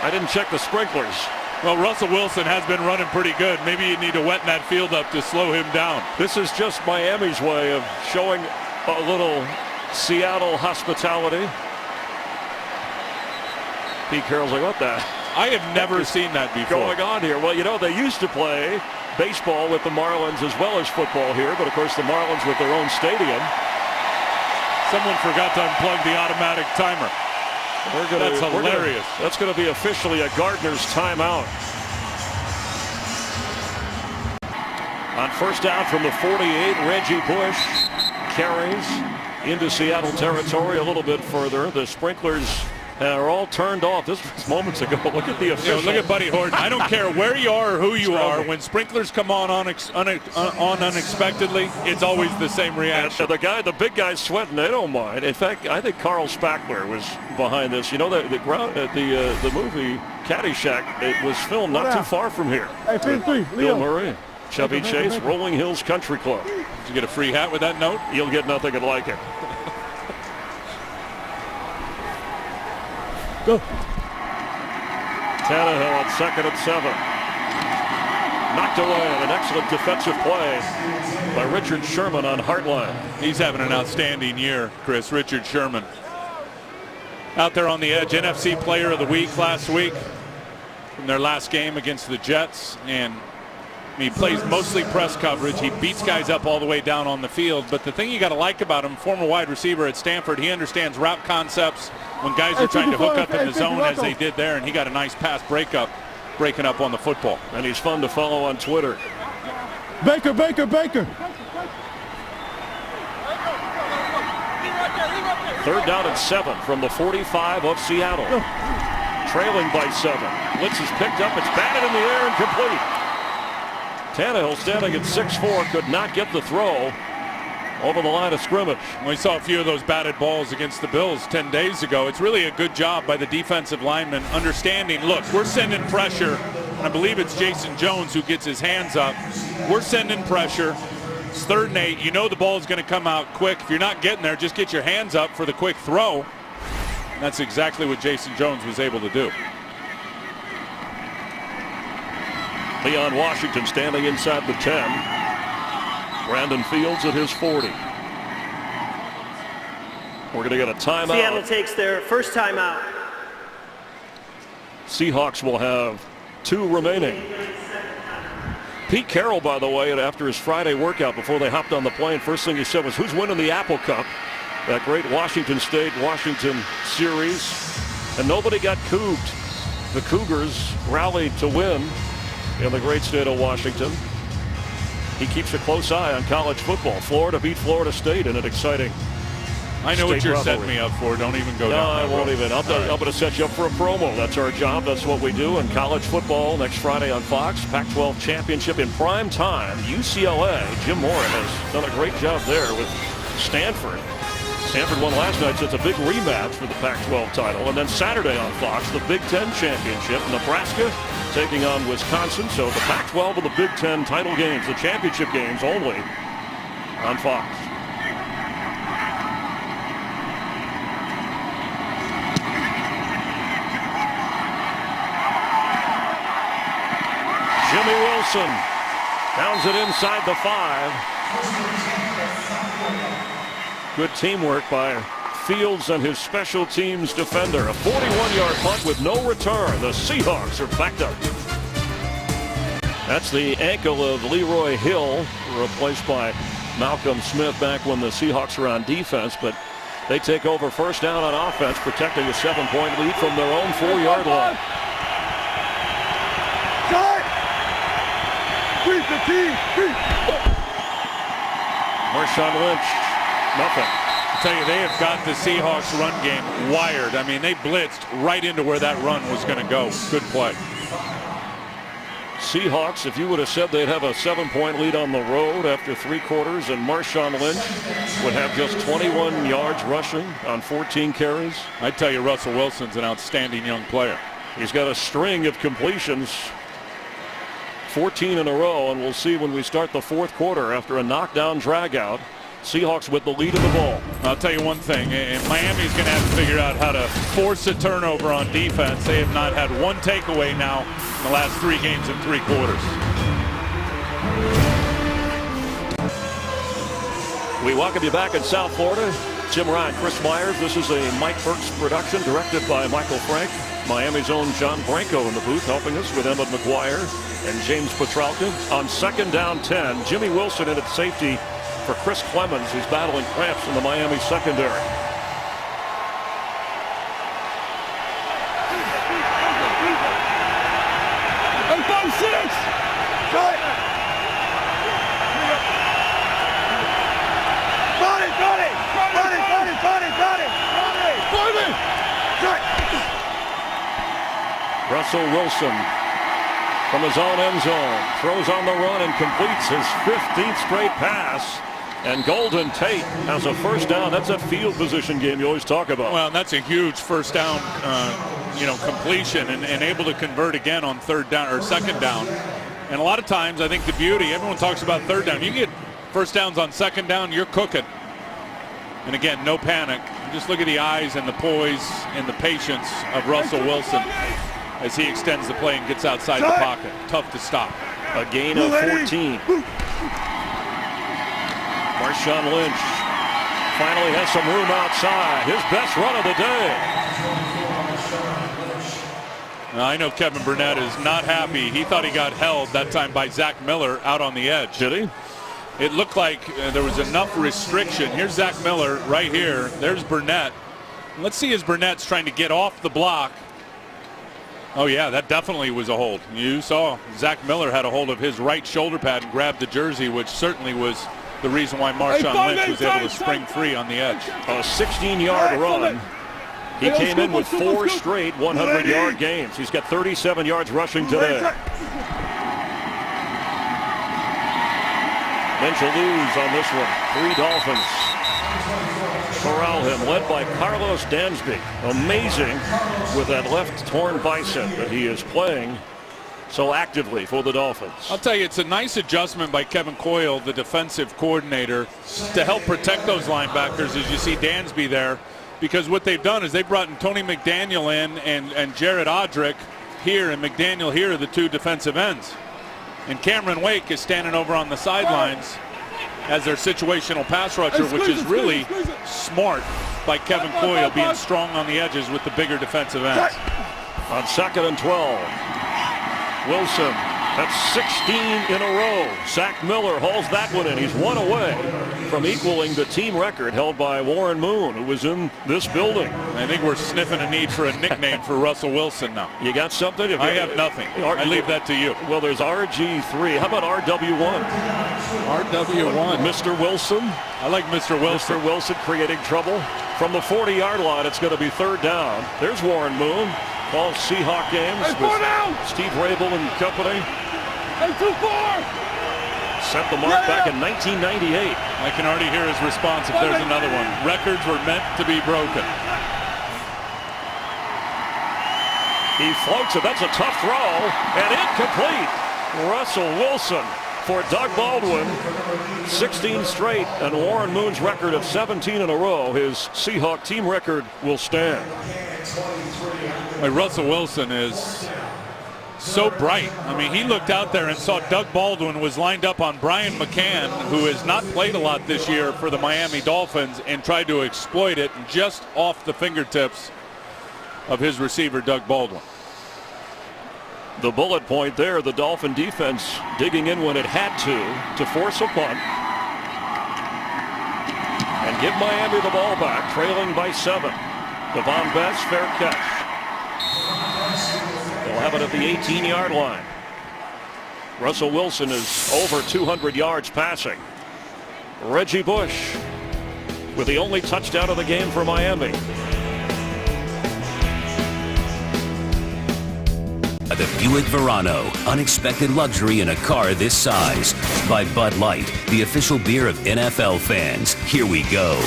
I didn't check the sprinklers.
Well, Russell Wilson has been running pretty good. Maybe you need to wet that field up to slow him down.
This is just Miami's way of showing a little Seattle hospitality. Pete Carroll's like, what the?
I have never seen that before.
Going on here. Well, you know, they used to play baseball with the Marlins as well as football here, but of course the Marlins with their own stadium.
Someone forgot to unplug the automatic timer. That's hilarious.
That's going to be officially a Gardner's timeout. On first down from the 48, Reggie Bush carries into Seattle territory a little bit further. The sprinklers are all turned off. This was moments ago. Look at the official.
Look at Buddy Horton. I don't care where you are or who you are. When sprinklers come on unexpectedly, it's always the same reaction.
And the big guy's sweating. They don't mind. In fact, I think Carl Spackler was behind this. You know, the movie Caddyshack, it was filmed not too far from here.
Hey, 53,
Bill Murray, Chevy Chase, Rolling Hills Country Club.
Did you get a free hat with that note?
You'll get nothing like it.
Go.
Tannehill at 2nd and 7. Knocked away. An excellent defensive play by Richard Sherman on Hartline.
He's having an outstanding year, Chris. Richard Sherman. Out there on the edge. NFC Player of the Week last week in their last game against the Jets. And he plays mostly press coverage. He beats guys up all the way down on the field. But the thing you got to like about him, former wide receiver at Stanford, he understands route concepts when guys are trying to hook up in the zone as they did there, and he got a nice pass breaking up on the football.
And he's fun to follow on Twitter.
Baker.
Third down and 7 from the 45 of Seattle. Trailing by 7. Blitz is picked up. It's batted in the air and complete. Tannehill standing at 6'4", could not get the throw over the line of scrimmage.
We saw a few of those batted balls against the Bills 10 days ago. It's really a good job by the defensive lineman understanding, look, we're sending pressure. I believe it's Jason Jones who gets his hands up. We're sending pressure. It's 3rd and 8. You know the ball is going to come out quick. If you're not getting there, just get your hands up for the quick throw. And that's exactly what Jason Jones was able to do.
Leon Washington standing inside the 10. Brandon Fields at his 40. We're going to get a timeout.
Seattle takes their first timeout.
Seahawks will have 2 remaining. Pete Carroll, by the way, after his Friday workout before they hopped on the plane, first thing he said was, who's winning the Apple Cup? That great Washington State-Washington series. And nobody got couged. The Cougars rallied to win in the great state of Washington. He keeps a close eye on college football. Florida beat Florida State in an exciting
I know what you're
rivalry.
setting me up for. Don't even go down
I
that
won't
road.
even. I'm going to set you up for a promo. That's our job. That's what we do in college football next Friday on Fox. Pac-12 championship in prime time. UCLA. Jim Mora has done a great job there with Stanford. Stanford won last night, so it's a big rematch for the Pac-12 title. And then Saturday on Fox, the Big Ten championship. Nebraska taking on Wisconsin. So the Pac-12 and the Big Ten title games, the championship games only on Fox. Jimmy Wilson downs it inside the 5. Good teamwork by Fields and his special teams defender. A 41-yard punt with no return. The Seahawks are backed up. That's the ankle of Leroy Hill, replaced by Malcolm Smith back when the Seahawks were on defense. But they take over first down on offense, protecting a 7-point lead from their own 4-yard line. Marshawn Lynch, nothing.
I tell you, they have got the Seahawks run game wired. I mean, they blitzed right into where that run was going to go. Good play.
Seahawks, if you would have said they'd have a 7-point lead on the road after 3 quarters, and Marshawn Lynch would have just 21 yards rushing on 14 carries.
I tell you, Russell Wilson's an outstanding young player.
He's got a string of completions, 14 in a row, and we'll see when we start the 4th quarter after a knockdown dragout. Seahawks with the lead of the ball.
I'll tell you one thing, and Miami's going to have to figure out how to force a turnover on defense. They have not had one takeaway now in the last 3 games and 3 quarters.
We welcome you back in South Florida. Jim Ryan, Chris Myers. This is a Mike Burks production directed by Michael Frank. Miami's own John Branco in the booth helping us with Emmett McGuire and James Petralka. On 2nd down 10, Jimmy Wilson in at safety for Chris Clemens, who's battling cramps in the Miami secondary.
Hey, 5-6! Got it!
Russell Wilson from his own end zone throws on the run and completes his 15th straight pass. And Golden Tate has a first down. That's that field position game you always talk about.
Well, that's a huge first down, completion and able to convert again on 3rd down or 2nd down. And a lot of times, I think the beauty, everyone talks about 3rd down. You get first downs on 2nd down, you're cooking. And again, no panic. Just look at the eyes and the poise and the patience of Russell Wilson as he extends the play and gets outside the pocket. Tough to stop.
A gain of 14. Marshawn Lynch finally has some room outside. His best run of the day.
Now, I know Kevin Burnett is not happy. He thought he got held that time by Zach Miller out on the edge.
Did he?
It looked like there was enough restriction. Here's Zach Miller right here. There's Burnett. Let's see as Burnett's trying to get off the block. Oh, yeah, that definitely was a hold. You saw Zach Miller had a hold of his right shoulder pad and grabbed the jersey, which certainly was the reason why Marshawn Lynch was able to spring free on the edge.
A 16-yard run. He came in with 4 straight 100-yard games. He's got 37 yards rushing today. Lynch will lose on this one. 3 Dolphins corral him, led by Carlos Dansby. Amazing with that left torn bicep that he is playing so actively for the Dolphins.
I'll tell you, it's a nice adjustment by Kevin Coyle, the defensive coordinator, to help protect those linebackers as you see Dansby there. Because what they've done is they've brought in Tony McDaniel in and Jared Odrick here, and McDaniel here are the 2 defensive ends. And Cameron Wake is standing over on the sidelines as their situational pass rusher, which is really smart by Kevin Coyle, being strong on the edges with the bigger defensive ends.
On 2nd and 12, Wilson, that's 16 in a row. Zach Miller hauls that one in. He's 1 away from equaling the team record held by Warren Moon, who was in this building.
I think we're sniffing a need for a nickname for Russell Wilson now.
You got something?
I have nothing. I leave that to you.
Well, there's RG3. How about RW1?
RW1.
Mr. Wilson.
I like Mr. Wilson.
Mr. Wilson creating trouble. From the 40-yard line, it's going to be 3rd down. There's Warren Moon. Calls Seahawk games with Steve Rabel and company.
Hey, 2-4!
Set the mark back in 1998.
I can already hear his response if there's another one. Records were meant to be broken.
He floats it. That's a tough throw. And incomplete. Russell Wilson for Doug Baldwin. 16 straight, and Warren Moon's record of 17 in a row, his Seahawk team record, will stand.
Russell Wilson is so bright. I mean, he looked out there and saw Doug Baldwin was lined up on Brian McCann, who has not played a lot this year for the Miami Dolphins, and tried to exploit it just off the fingertips of his receiver, Doug Baldwin.
The bullet point there, the Dolphin defense digging in when it had to force a punt and give Miami the ball back, trailing by 7. Devon Best, fair catch. They'll have it at the 18-yard line. Russell Wilson is over 200 yards passing. Reggie Bush with the only touchdown of the game for Miami.
The Buick Verano, unexpected luxury in a car this size. By Bud Light, the official beer of NFL fans. Here we go.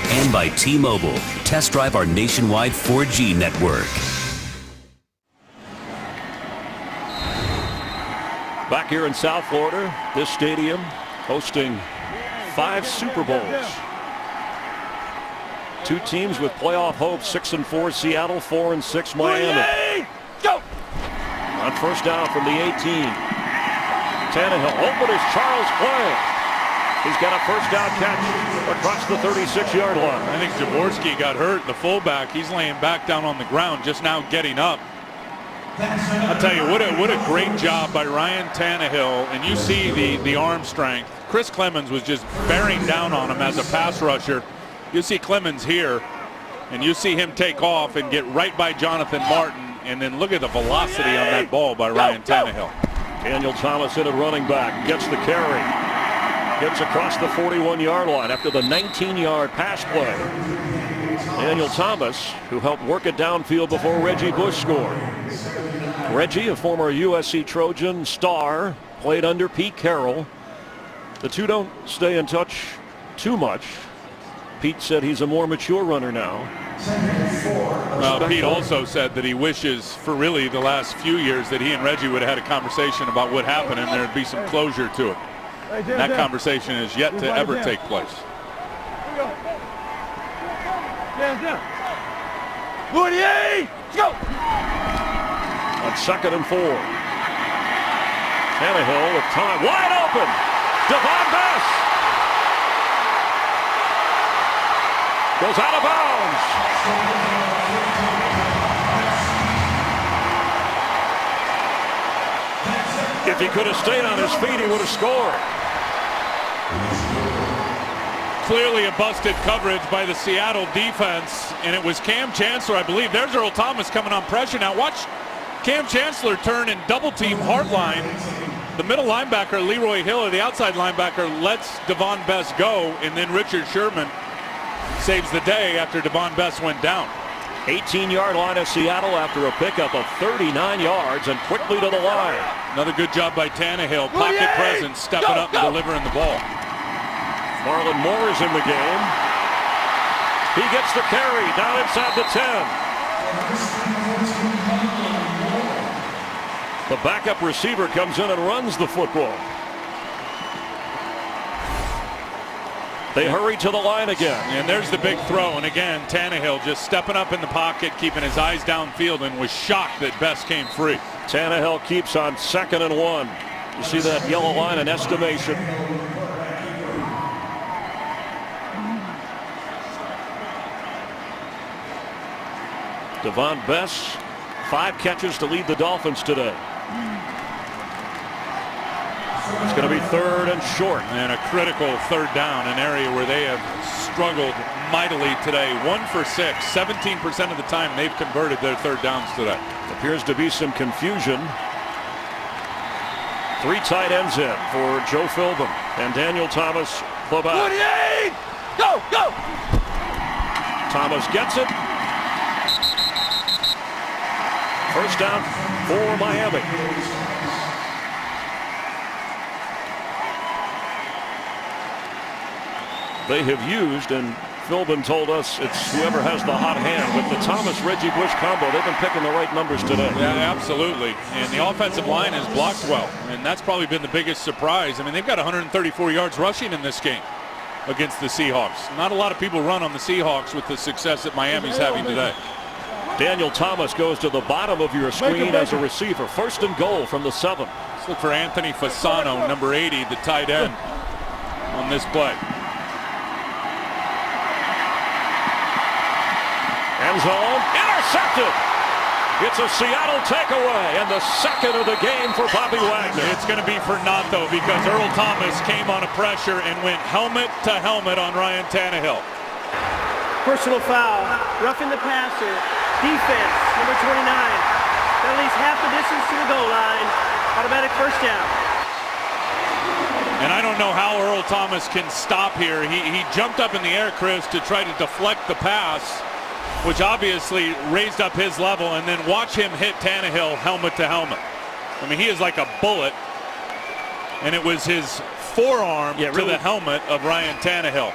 And by T-Mobile, test drive our nationwide 4G network.
Back here in South Florida, this stadium hosting 5 Super Bowls. 2 teams with playoff hopes, 6-4 Seattle, 4-6 Miami.
Go!
On first down from the 18. Tannehill open as Charles Clay. He's got a first down catch across the 36-yard line.
I think Jaworski got hurt, the fullback. He's laying back down on the ground, just now getting up. I'll tell you, what a great job by Ryan Tannehill. And you see the arm strength. Chris Clemens was just bearing down on him as a pass rusher. You see Clemens here, and you see him take off and get right by Jonathan Martin. And then look at the velocity on that ball by Ryan Tannehill.
Daniel Thomas in at running back, gets the carry. Gets across the 41-yard line after the 19-yard pass play. Daniel Thomas, who helped work it downfield before Reggie Bush scored. Reggie, a former USC Trojan star, played under Pete Carroll. The two don't stay in touch too much. Pete said he's a more mature runner now.
Pete also said that he wishes for really the last few years that he and Reggie would have had a conversation about what happened and there'd be some closure to it. And that conversation is yet to ever take place.
Go!
On 2nd and 4. Tannehill with time. Wide open. Devon Bess. Goes out of bounds. If he could have stayed on his feet, he would have scored.
Clearly a busted coverage by the Seattle defense, and it was Cam Chancellor, I believe. There's Earl Thomas coming on pressure. Now watch Cam Chancellor turn and double team Hartline. The middle linebacker, Leroy Hill, or the outside linebacker, lets Devon Bess go, and then Richard Sherman saves the day after Devon Bess went down.
18-yard line of Seattle after a pickup of 39 yards and quickly to the line.
Another good job by Tannehill. Pocket presence, stepping up and delivering the ball.
Marlon Moore is in the game. He gets the carry down inside the 10. The backup receiver comes in and runs the football. They hurry to the line again.
And there's the big throw. And again, Tannehill just stepping up in the pocket, keeping his eyes downfield, and was shocked that Bess came free.
Tannehill keeps on 2nd and 1. You see that yellow line in estimation. Devon Bess, 5 catches to lead the Dolphins today. It's going to be 3rd and short.
And a critical 3rd down, an area where they have struggled mightily today. 1 for 6, 17% of the time they've converted their 3rd downs today.
Appears to be some confusion. 3 tight ends in for Joe Philbin and Daniel Thomas. Go!
Go!
Thomas gets it. First down for Miami. They have used, and Philbin told us it's whoever has the hot hand. With the Thomas-Reggie Bush combo, they've been picking the right numbers today.
Yeah, absolutely. And the offensive line has blocked well, and that's probably been the biggest surprise. I mean, they've got 134 yards rushing in this game against the Seahawks. Not a lot of people run on the Seahawks with the success that Miami's having today.
Daniel Thomas goes to the bottom of your screen as a receiver. 1st and goal from the 7.
Let's look for Anthony Fasano, number 80, the tight end, on this play.
End zone, intercepted. It's a Seattle takeaway, and the 2nd of the game for Bobby Wagner.
It's going to be for naught, though, because Earl Thomas came on a pressure and went helmet to helmet on Ryan Tannehill.
Personal foul, roughing the passer, defense, number 29. At least half the distance to the goal line, automatic first down.
And I don't know how Earl Thomas can stop here. He jumped up in the air, Chris, to try to deflect the pass, which obviously raised up his level, and then watch him hit Tannehill helmet to helmet. I mean, he is like a bullet, and it was his forearm to the helmet of Ryan Tannehill.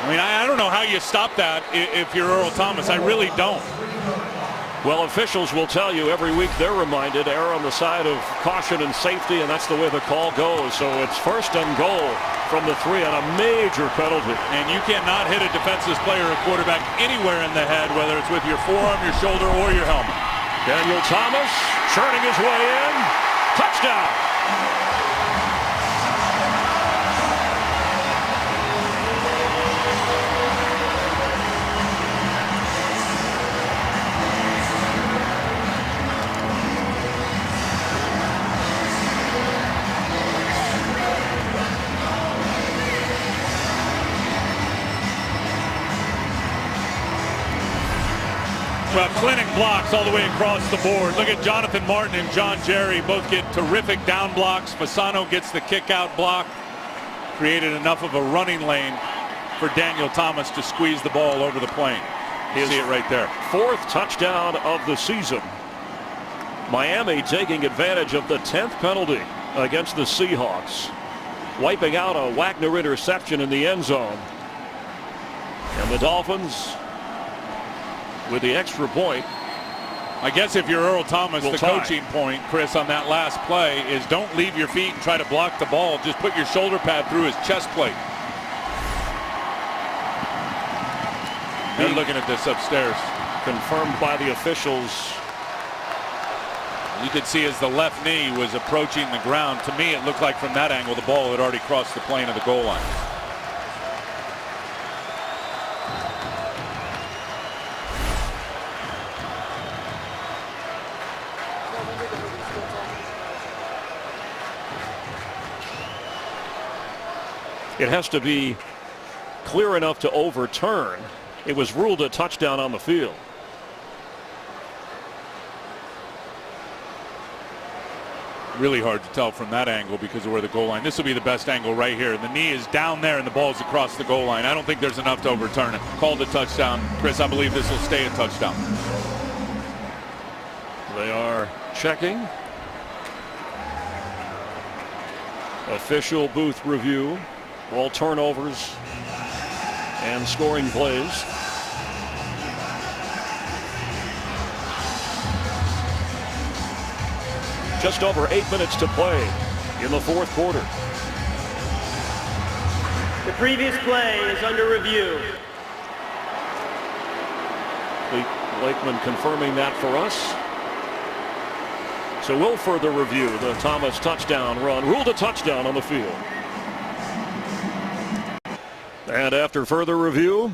I mean, I don't know how you stop that if you're Earl Thomas. I really don't.
Well, officials will tell you every week they're reminded, err on the side of caution and safety, and that's the way the call goes. So it's 1st and goal from the 3 on a major penalty.
And you cannot hit a defenseless player or quarterback anywhere in the head, whether it's with your forearm, your shoulder, or your helmet.
Daniel Thomas churning his way in. Touchdown.
Well, clinic blocks all the way across the board. Look at Jonathan Martin and John Jerry both get terrific down blocks. Fasano gets the kick out block. Created enough of a running lane for Daniel Thomas to squeeze the ball over the plane. You see it right there.
4th touchdown of the season. Miami taking advantage of the 10th penalty against the Seahawks, wiping out a Wagner interception in the end zone. And the Dolphins with the extra point.
I guess if you're Earl Thomas, the
tie.
coaching point, Chris, on that last play is don't leave your feet and try to block the ball. Just put your shoulder pad through his chest plate. They're looking at this upstairs.
Confirmed by the officials.
You could see as the left knee was approaching the ground. To me, it looked like from that angle the ball had already crossed the plane of the goal line.
It has to be clear enough to overturn. It was ruled a touchdown on the field.
Really hard to tell from that angle because of where the goal line. This will be the best angle right here. The knee is down there and the ball is across the goal line. I don't think there's enough to overturn it. Called a touchdown. Chris, I believe this will stay a touchdown.
They are checking. Official booth review. All turnovers and scoring plays. Just over 8 minutes to play in the 4th quarter.
The previous play is under review.
Lakeman confirming that for us. So we'll further review the Thomas touchdown run. Ruled a touchdown on the field. And after further review.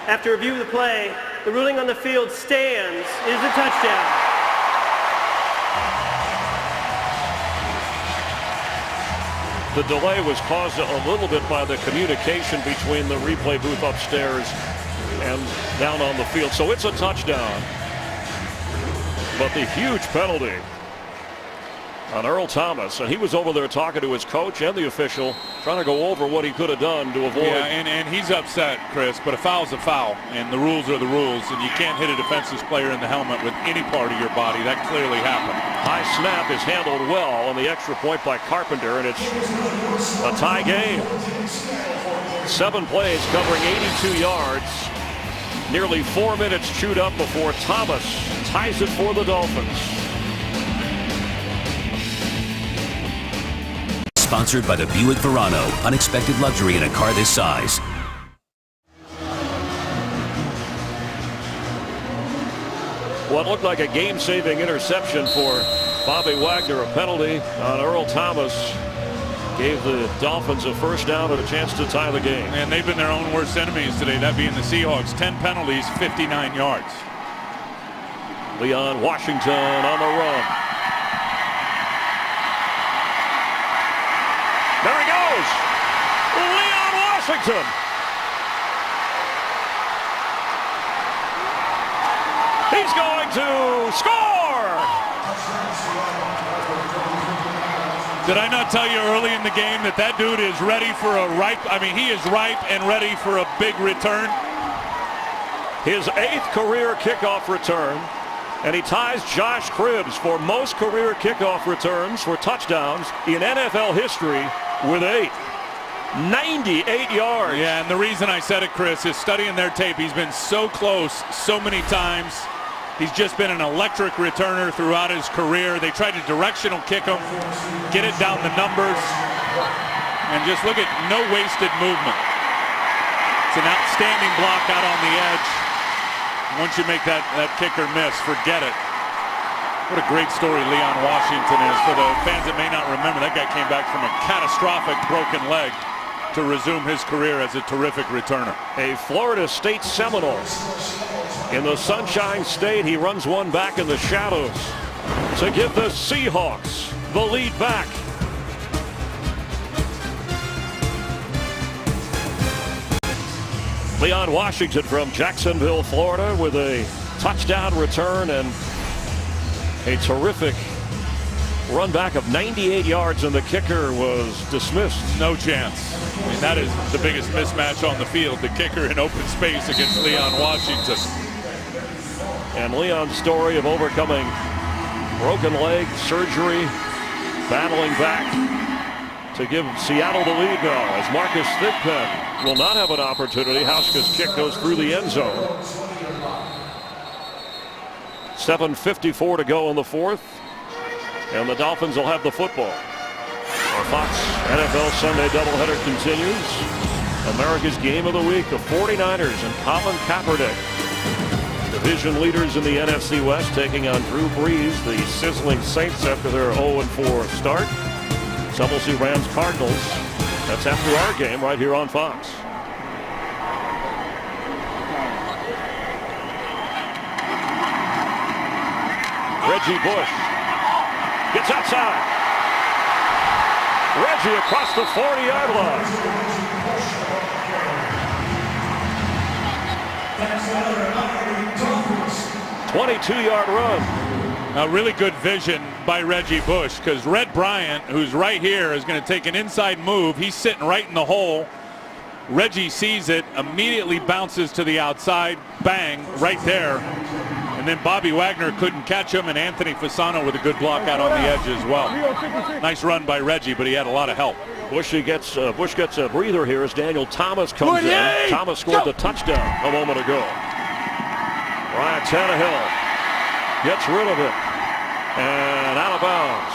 After review of the play, the ruling on the field stands. It is a touchdown.
The delay was caused a little bit by the communication between the replay booth upstairs and down on the field. So it's a touchdown. But the huge penalty on Earl Thomas, and he was over there talking to his coach and the official, trying to go over what he could have done to avoid.
Yeah, and he's upset, Chris, but a foul's a foul, and the rules are the rules, and you can't hit a defenseless player in the helmet with any part of your body. That clearly happened.
High snap is handled well on the extra point by Carpenter, and it's a tie game. 7 plays covering 82 yards. Nearly 4 minutes chewed up before Thomas ties it for the Dolphins.
Sponsored by the Buick Verano. Unexpected luxury in a car this size.
What looked like a game-saving interception for Bobby Wagner. A penalty on Earl Thomas gave the Dolphins a first down and a chance to tie the game.
And they've been their own worst enemies today, that being the Seahawks. 10 penalties, 59 yards.
Leon Washington on the run. There he goes. Leon Washington. He's going to score.
Did I not tell you early in the game that dude is ready for he is ripe and ready for a big return?
His 8th career kickoff return, and he ties Josh Cribbs for most career kickoff returns for touchdowns in NFL history with 8. 98 yards.
Yeah, and the reason I said it, Chris, is studying their tape. He's been so close so many times. He's just been an electric returner throughout his career. They tried to directional kick him, get it down the numbers, and just look at no wasted movement. It's an outstanding block out on the edge. Once you make that kicker miss, forget it. What a great story Leon Washington is. For the fans that may not remember, that guy came back from a catastrophic broken leg to resume his career as a terrific returner.
A Florida State Seminole. In the Sunshine State, he runs one back in the shadows to give the Seahawks the lead back. Leon Washington from Jacksonville, Florida, with a touchdown return and a terrific run back of 98 yards, and the kicker was dismissed.
No chance. I mean, that is the biggest mismatch on the field. The kicker in open space against Leon Washington.
And Leon's story of overcoming broken leg, surgery, battling back to give Seattle the lead now, as Marcus Thigpen will not have an opportunity. Hauschka's kick goes through the end zone. 7:54 to go in the fourth, and the Dolphins will have the football. Our Fox NFL Sunday doubleheader continues. America's game of the week, the 49ers and Colin Kaepernick, division leaders in the NFC West, taking on Drew Brees, the sizzling Saints, after their 0-4 start. Some will see Rams Cardinals. That's after our game right here on Fox. Reggie Bush gets outside. Reggie across the 40-yard line. 22-yard run.
A really good vision by Reggie Bush, because Red Bryant, who's right here, is going to take an inside move. He's sitting right in the hole. Reggie sees it, immediately bounces to the outside. Bang, right there. And then Bobby Wagner couldn't catch him, and Anthony Fasano with a good block out on the edge as well. Nice run by Reggie, but he had a lot of help.
Bush gets a breather here as Daniel Thomas comes in. Thomas scored the touchdown a moment ago. Ryan Tannehill gets rid of it and out of bounds.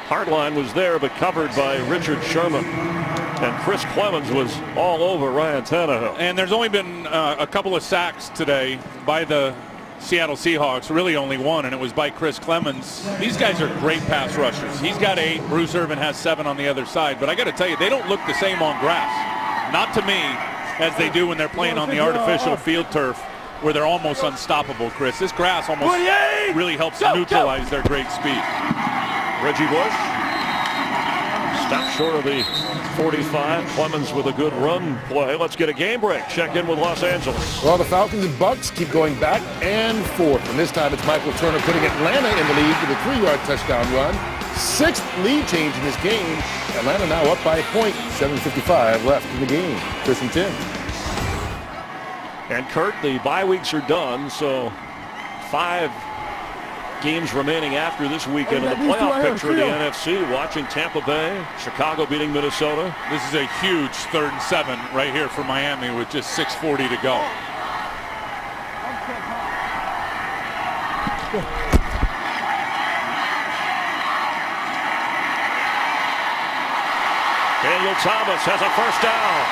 Hardline was there, but covered by Richard Sherman. And Chris Clemens was all over Ryan Tannehill.
And there's only been a couple of sacks today by the Seattle Seahawks, really only one, and it was by Chris Clemens. These guys are great pass rushers. He's got 8, Bruce Irvin has 7 on the other side, but I got to tell you, they don't look the same on grass. Not to me, as they do when they're playing on the artificial field turf, where they're almost unstoppable, Chris. This grass almost really helps neutralize their great speed.
Reggie Bush stopped short of the 45. Clemens with a good run play. Let's get a game break. Check in with Los Angeles.
Well, the Falcons and Bucks keep going back and forth. And this time it's Michael Turner putting Atlanta in the lead with a 3-yard touchdown run. 6th lead change in this game. Atlanta now up by a point. 7:55 left in the game. Chris and Tim.
And Kurt, the bye weeks are done, so 5 games remaining after this weekend in the playoff picture of the NFC. Watching Tampa Bay, Chicago beating Minnesota.
This is a huge 3rd and 7 right here for Miami with just 6:40 to go.
Daniel Thomas has a first down.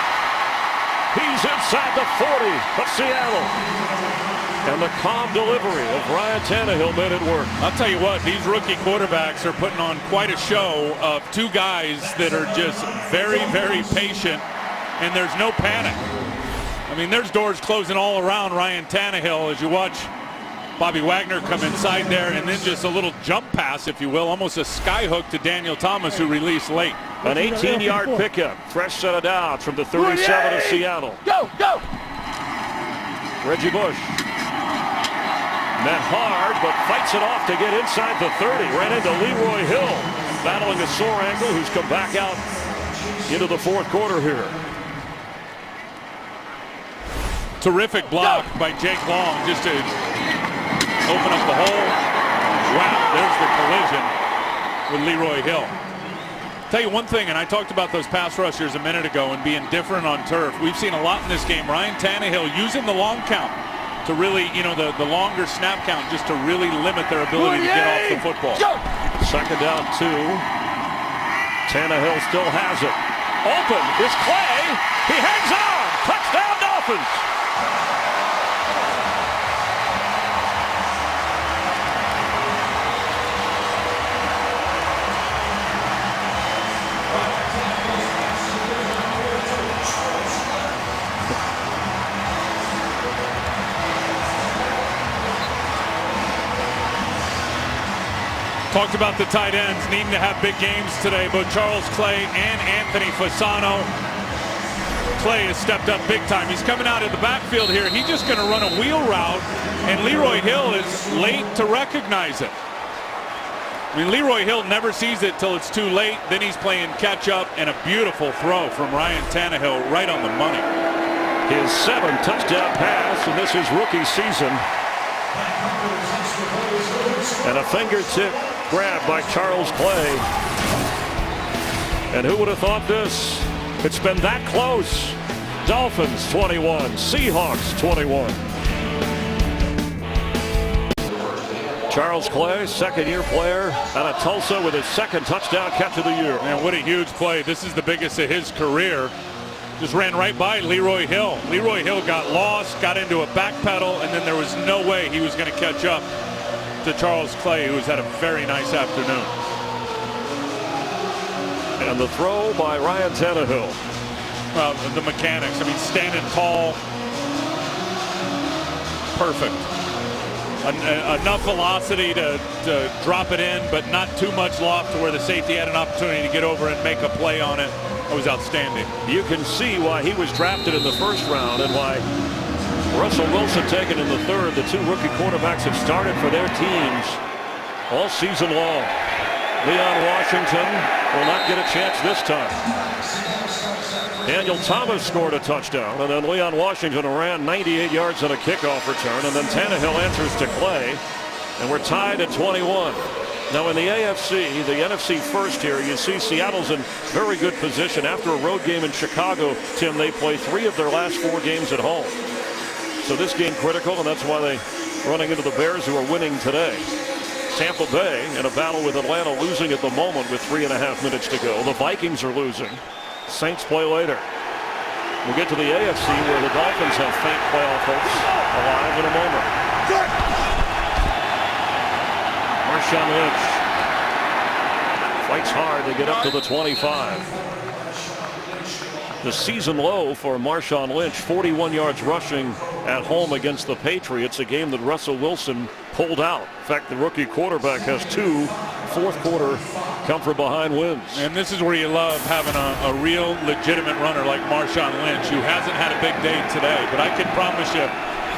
He's inside the 40 of Seattle. And the calm delivery of Ryan Tannehill made it work.
I'll tell you what, these rookie quarterbacks are putting on quite a show of 2 guys that are just very, very patient, and there's no panic. I mean, there's doors closing all around Ryan Tannehill as you watch Bobby Wagner come inside there, and then just a little jump pass, if you will, almost a sky hook to Daniel Thomas, who released late.
An 18-yard pickup. Fresh set of downs from the 37 of Seattle.
Go, go!
Reggie Bush met hard, but fights it off to get inside the 30. Ran into Leroy Hill, battling a sore ankle, who's come back out into the 4th quarter here.
Terrific block by Jake Long just to open up the hole. Wow, there's the collision with Leroy Hill. Tell you one thing, and I talked about those pass rushers a minute ago and being different on turf. We've seen a lot in this game. Ryan Tannehill using the long count to really, the longer snap count just to really limit their ability to get off the football.
Second down 2. Tannehill still has it. Open is Clay. He hangs on. Touchdown Dolphins.
Talked about the tight ends needing to have big games today. Both Charles Clay and Anthony Fasano. Clay has stepped up big time. He's coming out of the backfield here. He's just going to run a wheel route, and Leroy Hill is late to recognize it. I mean, Leroy Hill never sees it till it's too late. Then he's playing catch up, and a beautiful throw from Ryan Tannehill right on the money.
His 7th touchdown pass, and this is rookie season. And a fingertip grab by Charles Clay. And who would have thought this? It's been that close. Dolphins 21, Seahawks 21. Charles Clay, second-year player out of Tulsa with his 2nd touchdown catch of the year.
Man, what a huge play. This is the biggest of his career. Just ran right by Leroy Hill. Leroy Hill got lost, got into a back pedal, and then there was no way he was going to catch up to Charles Clay, who's had a very nice afternoon.
And the throw by Ryan Tannehill.
Well, the mechanics, I mean, standing tall, perfect. Enough velocity to drop it in, but not too much loft to where the safety had an opportunity to get over and make a play on it. It was outstanding.
You can see why he was drafted in the 1st round and why Russell Wilson taken in the 3rd. The 2 rookie quarterbacks have started for their teams all season long. Leon Washington will not get a chance this time. Daniel Thomas scored a touchdown, and then Leon Washington ran 98 yards on a kickoff return, and then Tannehill answers to Clay, and we're tied at 21. Now in the AFC, the NFC first here, you see Seattle's in very good position. After a road game in Chicago, Tim, they play 3 of their last 4 games at home. So this game critical, and that's why they running into the Bears, who are winning today. Tampa Bay in a battle with Atlanta, losing at the moment with 3.5 minutes to go. The Vikings are losing. Saints play later. We'll get to the AFC where the Dolphins have faint playoff hopes alive in a moment. Marshawn Lynch fights hard to get up to the 25. The season low for Marshawn Lynch, 41 yards rushing at home against the Patriots, a game that Russell Wilson pulled out. In fact, the rookie quarterback has 2 fourth-quarter come-from-behind wins.
And this is where you love having a real legitimate runner like Marshawn Lynch, who hasn't had a big day today. But I can promise you,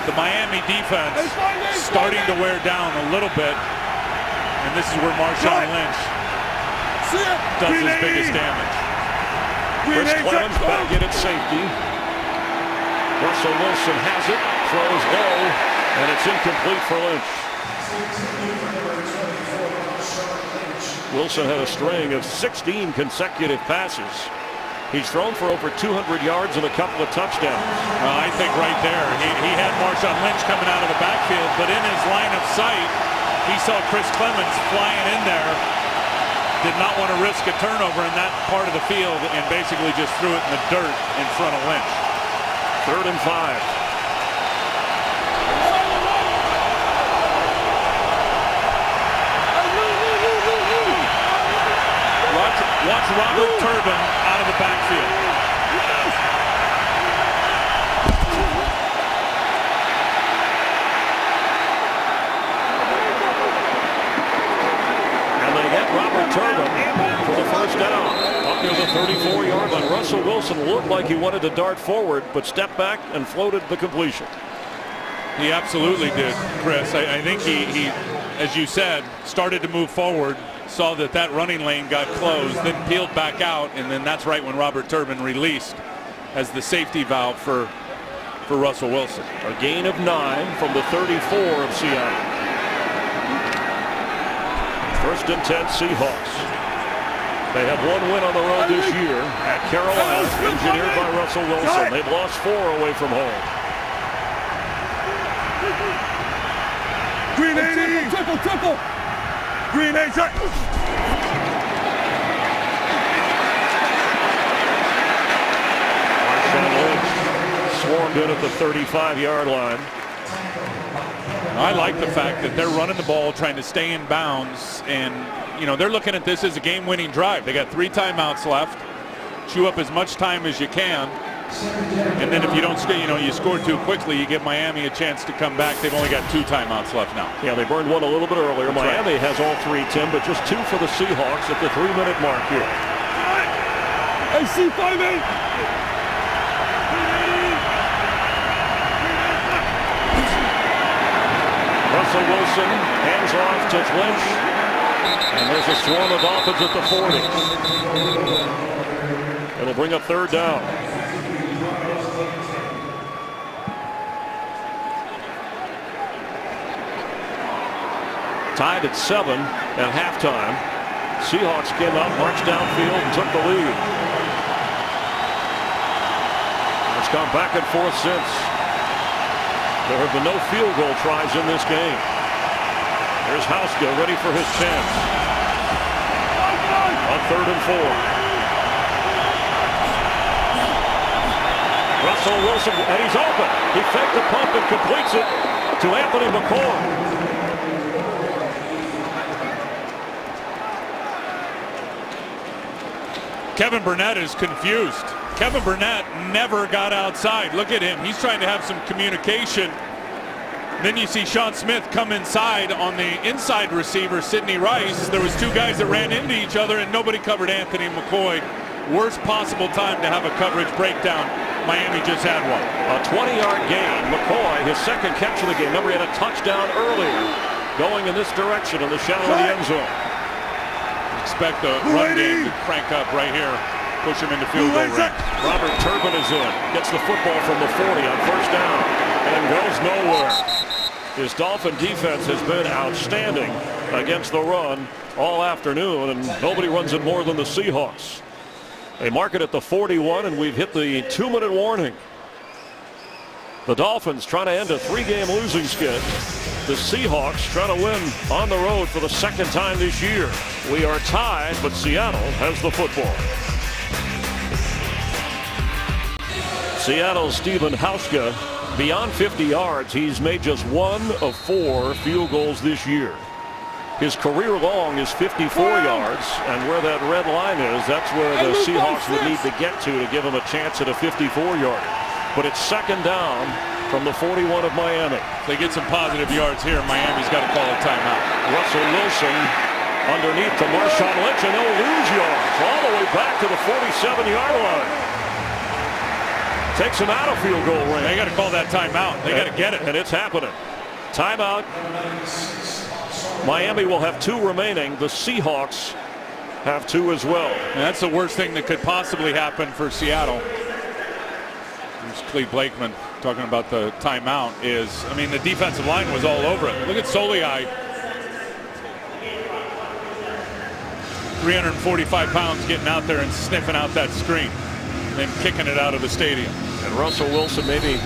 the Miami defense starting to wear down a little bit. And this is where Marshawn Lynch does his biggest damage.
Chris Clemens back in at safety. Russell Wilson has it, throws low, and it's incomplete for Lynch. Wilson had a string of 16 consecutive passes. He's thrown for over 200 yards and a couple of touchdowns.
I think right there, he had Marshawn Lynch coming out of the backfield, but in his line of sight, he saw Chris Clemens flying in there. Did not want to risk a turnover in that part of the field and basically just threw it in the dirt in front of Lynch.
3rd and 5.
Watch Robert Turbin out of the backfield.
Robert Turbin for the 1st down. Up near the 34-yard line. Russell Wilson looked like he wanted to dart forward, but stepped back and floated the completion.
He absolutely did, Chris. I think he, as you said, started to move forward, saw that running lane got closed, then peeled back out, and then that's right when Robert Turbin released as the safety valve for Russell Wilson.
A gain of 9 from the 34 of Seattle. 1st and 10 Seahawks. They have one win on the road this year at Carolina, engineered by Russell Wilson. They've lost 4 away from home.
Green 80. Triple. Green 80.
Marshawn Lynch swarmed in at the 35-yard line.
I like the fact that they're running the ball, trying to stay in bounds, and they're looking at this as a game-winning drive. They got 3 timeouts left. Chew up as much time as you can, and then if you don't, you score too quickly, you give Miami a chance to come back. They've only got 2 timeouts left now.
Yeah, they burned one a little bit earlier.
That's
Miami
right.
has all 3, Tim, but just 2 for the Seahawks at the 3-minute mark here.
AC 58.
Russell Wilson hands off to Lynch, and there's a swarm of Dolphins at the 40. It'll bring up 3rd down. Tied at 7 at halftime. Seahawks came out, marched downfield, and took the lead. It's gone back and forth since. There have been no field goal tries in this game. Here's Hauska ready for his chance. On 3rd and 4. Russell Wilson, and he's open. He faked the pump and completes it to Anthony McCoy.
Kevin Burnett is confused. Kevin Burnett never got outside. Look at him. He's trying to have some communication. Then you see Sean Smith come inside on the inside receiver, Sidney Rice. There was 2 guys that ran into each other, and nobody covered Anthony McCoy. Worst possible time to have a coverage breakdown. Miami just had one.
A 20-yard gain. McCoy, his 2nd catch of the game. Remember, he had a touchdown earlier going in this direction in the shadow of the end zone.
Expect the run game to crank up right here. Push him into field goal range.
Robert Turbin is in. Gets the football from the 40 on 1st down and goes nowhere. His Dolphin defense has been outstanding against the run all afternoon, and nobody runs it more than the Seahawks. They mark it at the 41, and we've hit the 2-minute warning. The Dolphins trying to end a 3-game losing skid. The Seahawks trying to win on the road for the 2nd time this year. We are tied, but Seattle has the football. Seattle's Stephen Hauska, beyond 50 yards, he's made just 1 of 4 field goals this year. His career long is 54 yards, and where that red line is, that's where the Seahawks would need to get to give him a chance at a 54-yarder. But it's 2nd down from the 41 of Miami.
If they get some positive yards here, Miami's got to call a timeout.
Russell Wilson underneath to Marshawn Lynch, and they'll lose yards all the way back to the 47-yard line. Takes him out of field goal range.
They got to call that timeout. They got to get it.
And it's happening. Timeout. Miami will have 2 remaining. The Seahawks have 2 as well.
And that's the worst thing that could possibly happen for Seattle. There's Cleve Blakeman talking about the timeout. The defensive line was all over it. Look at Soliai. 345 pounds getting out there and sniffing out that screen. And then kicking it out of the stadium.
And Russell Wilson maybe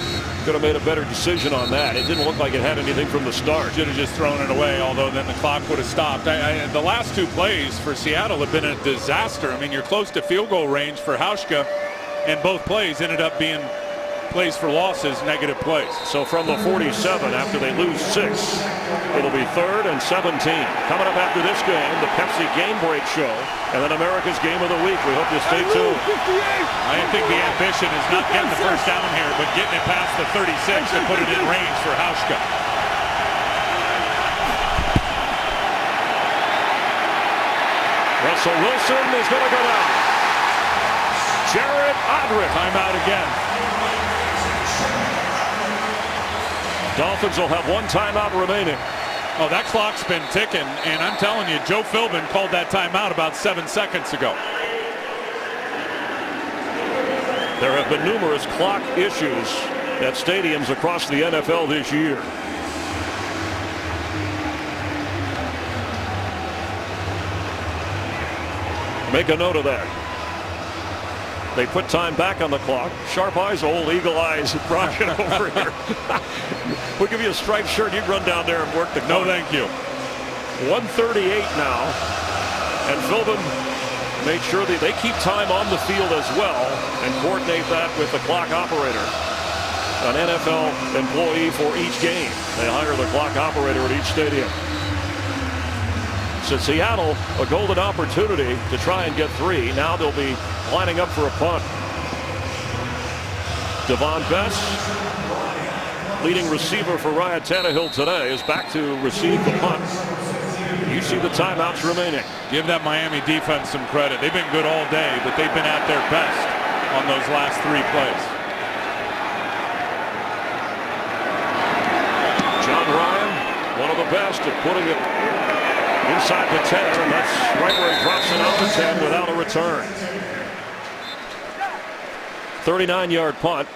could have made a better decision on that. It didn't look like it had anything from the start.
Should have just thrown it away, although then the clock would have stopped. The last 2 plays for Seattle have been a disaster. You're close to field goal range for Hauska, and both plays ended up being plays for losses, negative plays.
So from the 47, after they lose 6, it'll be 3rd and 17. Coming up after this game, the Pepsi Game Break Show, and then America's Game of the Week. We hope you stay tuned.
I think the ambition is not getting the 1st down here, but getting it past the 36 to put it in range for Hauska.
Russell Wilson is going to go down. Jared Odrick.
Timeout again.
Dolphins will have 1 timeout remaining.
Oh, that clock's been ticking, and I'm telling you, Joe Philbin called that timeout about 7 seconds ago.
There have been numerous clock issues at stadiums across the NFL this year. Make a note of that. They put time back on the clock. Sharp eyes, old eagle eyes, Brian over here. We'll give you a striped shirt. You can run down there and work the clock.
No, thank you.
1:38 now. And Philbin made sure that they keep time on the field as well and coordinate that with the clock operator. An NFL employee for each game. They hire the clock operator at each stadium. So Seattle, a golden opportunity to try and get 3. Now they'll be lining up for a punt. Devon Best, leading receiver for Ryan Tannehill today, is back to receive the punt. You see the timeouts remaining.
Give that Miami defense some credit. They've been good all day, but they've been at their best on those last 3 plays.
John Ryan, one of the best at putting it inside the 10, and that's right where he drops it out the 10 without a return. 39-yard punt.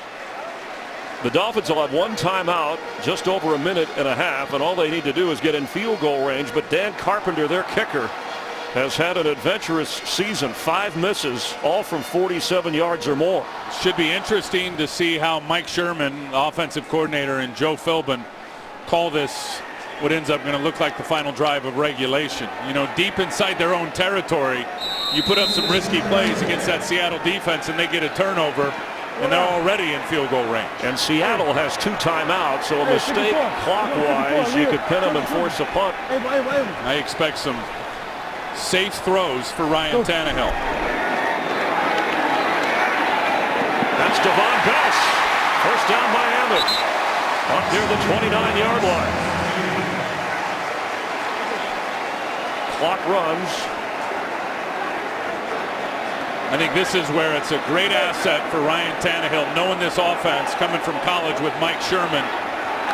The Dolphins will have 1 timeout, just over a minute and a half, and all they need to do is get in field goal range. But Dan Carpenter, their kicker, has had an adventurous season. 5 misses, all from 47 yards or more.
Should be interesting to see how Mike Sherman, the offensive coordinator, and Joe Philbin call this what ends up going to look like the final drive of regulation. You know, deep inside their own territory, you put up some risky plays against that Seattle defense and they get a turnover, and they're already in field goal range.
And Seattle has 2 timeouts, so a mistake clockwise, you could pin them and force a punt.
I expect some safe throws for Ryan Tannehill.
That's Devon Best. First down Miami. Up near the 29-yard line. Clock runs.
I think this is where it's a great asset for Ryan Tannehill, knowing this offense coming from college with Mike Sherman.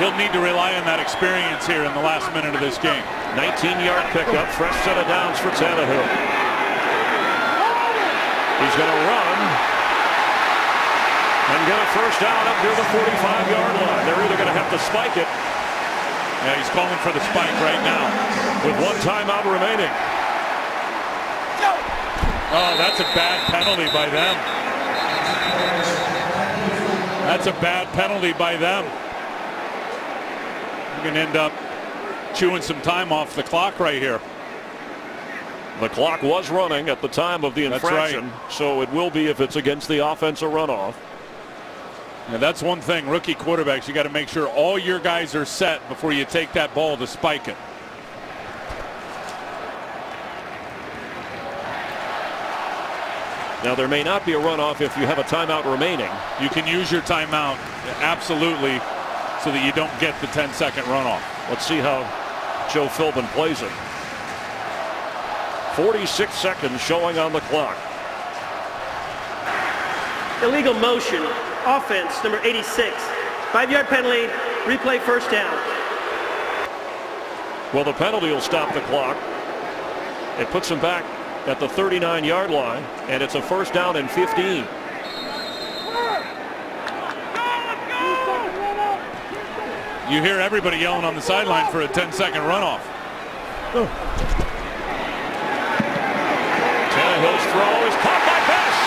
He'll need to rely on that experience here in the last minute of this game.
19-yard pickup, fresh set of downs for Tannehill. He's going to run and get a first down up near the 45-yard line. They're either going to have to spike it.
Yeah, he's calling for the spike right now.
With 1 timeout remaining.
Oh, that's a bad penalty by them. That's a bad penalty by them. You're going to end up chewing some time off the clock right here.
The clock was running at the time of the infraction,
right.
So it will be if it's against the offensive runoff.
And that's one thing, rookie quarterbacks, you got to make sure all your guys are set before you take that ball to spike it.
Now, there may not be a runoff if you have a timeout remaining.
You can use your timeout, absolutely, so that you don't get the 10-second runoff.
Let's see how Joe Philbin plays it. 46 seconds showing on the clock.
Illegal motion. Offense, number 86. 5-yard penalty. Replay first down.
Well, the penalty will stop the clock. It puts him back at the 39-yard line, and it's a first down and 15.
You hear everybody yelling on the sideline for a 10-second runoff.
Tannehill's throw is caught by Best.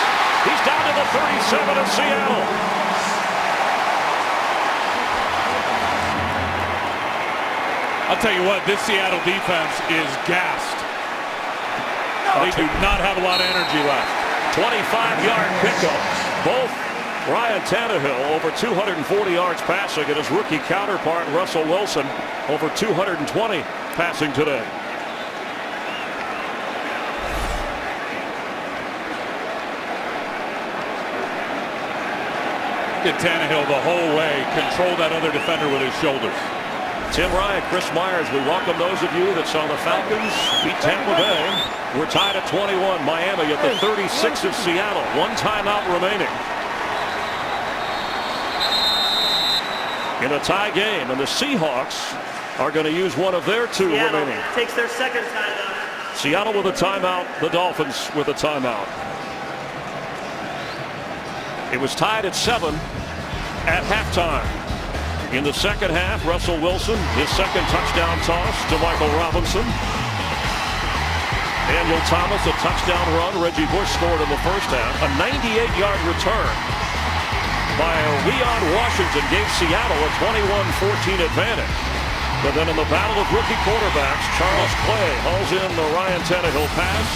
He's down to the 37 of Seattle.
I'll tell you what, this Seattle defense is gassed. They do not have a lot of energy left.
25-yard pickup. Both Ryan Tannehill over 240 yards passing, and his rookie counterpart Russell Wilson over 220 passing today.
Get Tannehill the whole way, control that other defender with his shoulders.
Tim Ryan, Chris Myers, we welcome those of you that saw the Falcons beat Tampa Bay. We're tied at 21. Miami at the 36 of Seattle. 1 timeout remaining. In a tie game, and the Seahawks are going to use one of their 2
Seattle
remaining.
takes their second timeout.
Seattle with a timeout, the Dolphins with a timeout. It was tied at 7 at halftime. In the second half, Russell Wilson, his second touchdown toss to Michael Robinson. Daniel Thomas, a touchdown run. Reggie Bush scored in the first half. A 98-yard return by Leon Washington gave Seattle a 21-14 advantage. But then in the battle of rookie quarterbacks, Charles Clay hauls in the Ryan Tannehill pass.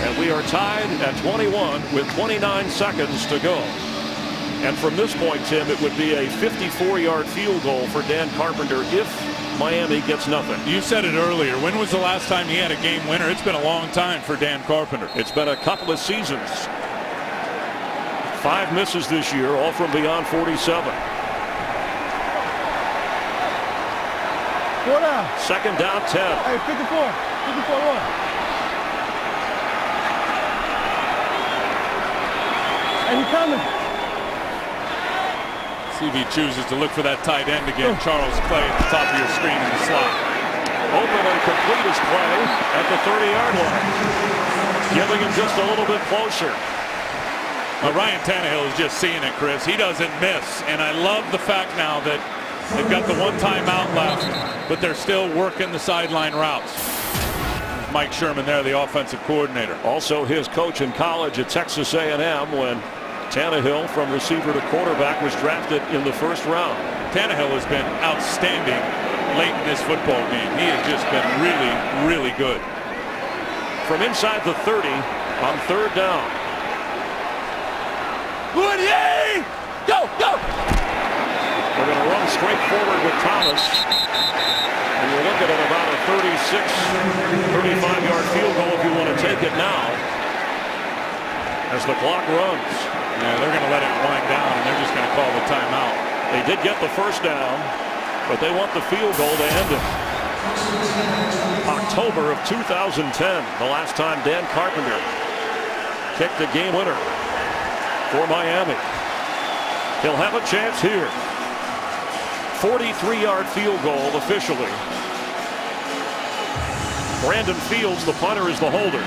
And we are tied at 21 with 29 seconds to go. And from this point, Tim, it would be a 54-yard field goal for Dan Carpenter if Miami gets nothing.
You said it earlier. When was the last time he had a game winner? It's been a long time for Dan Carpenter.
It's been a couple of seasons. 5 misses this year, all from beyond 47.
Four down.
Second down, 10.
Hey, 54. 54-1. And he's coming.
See if he chooses to look for that tight end again. Charles Clay at the top of your screen in the slot.
Open and complete his play at the 30-yard line. Giving him just a little bit closer.
Ryan Tannehill is just seeing it, Chris. He doesn't miss. And I love the fact now that they've got the one timeout left, but they're still working the sideline routes. Mike Sherman there, the offensive coordinator.
Also his coach in college at Texas A&M when Tannehill from receiver to quarterback was drafted in the first round.
Tannehill has been outstanding late in this football game. He has just been really, really good.
From inside the 30 on third down.
Woody! Go, go!
We're going to run straight forward with Thomas. And you're looking at about a 36, 35-yard field goal if you want to take it now. As the clock runs.
Yeah, they're going to let it wind down, and they're just going to call the timeout.
They did get the first down, but they want the field goal to end it. October of 2010, the last time Dan Carpenter kicked a game winner for Miami. He'll have a chance here. 43-yard field goal officially. Brandon Fields, the punter, is the holder.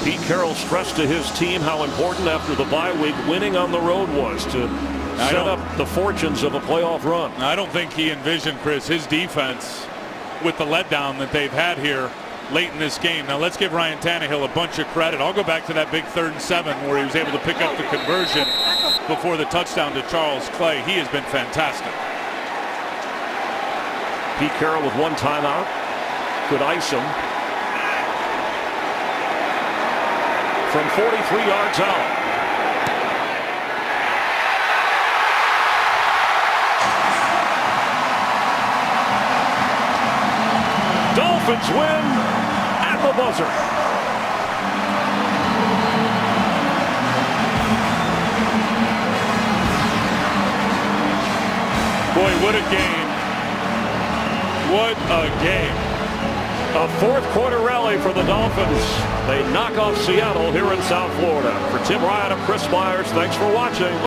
Pete Carroll stressed to his team how important after the bye week winning on the road was to set up the fortunes of a playoff run.
I don't think he envisioned, Chris, his defense with the letdown that they've had here late in this game. Now let's give Ryan Tannehill a bunch of credit. I'll go back to that big 3rd and 7 where he was able to pick up the conversion before the touchdown to Charles Clay. He has been fantastic.
Pete Carroll with one timeout could ice him. From 43 yards out. Dolphins win at the buzzer.
Boy, what a game. What a game.
A 4th quarter rally for the Dolphins. They knock off Seattle here in South Florida. For Tim Ryan, I'm Chris Myers. Thanks for watching.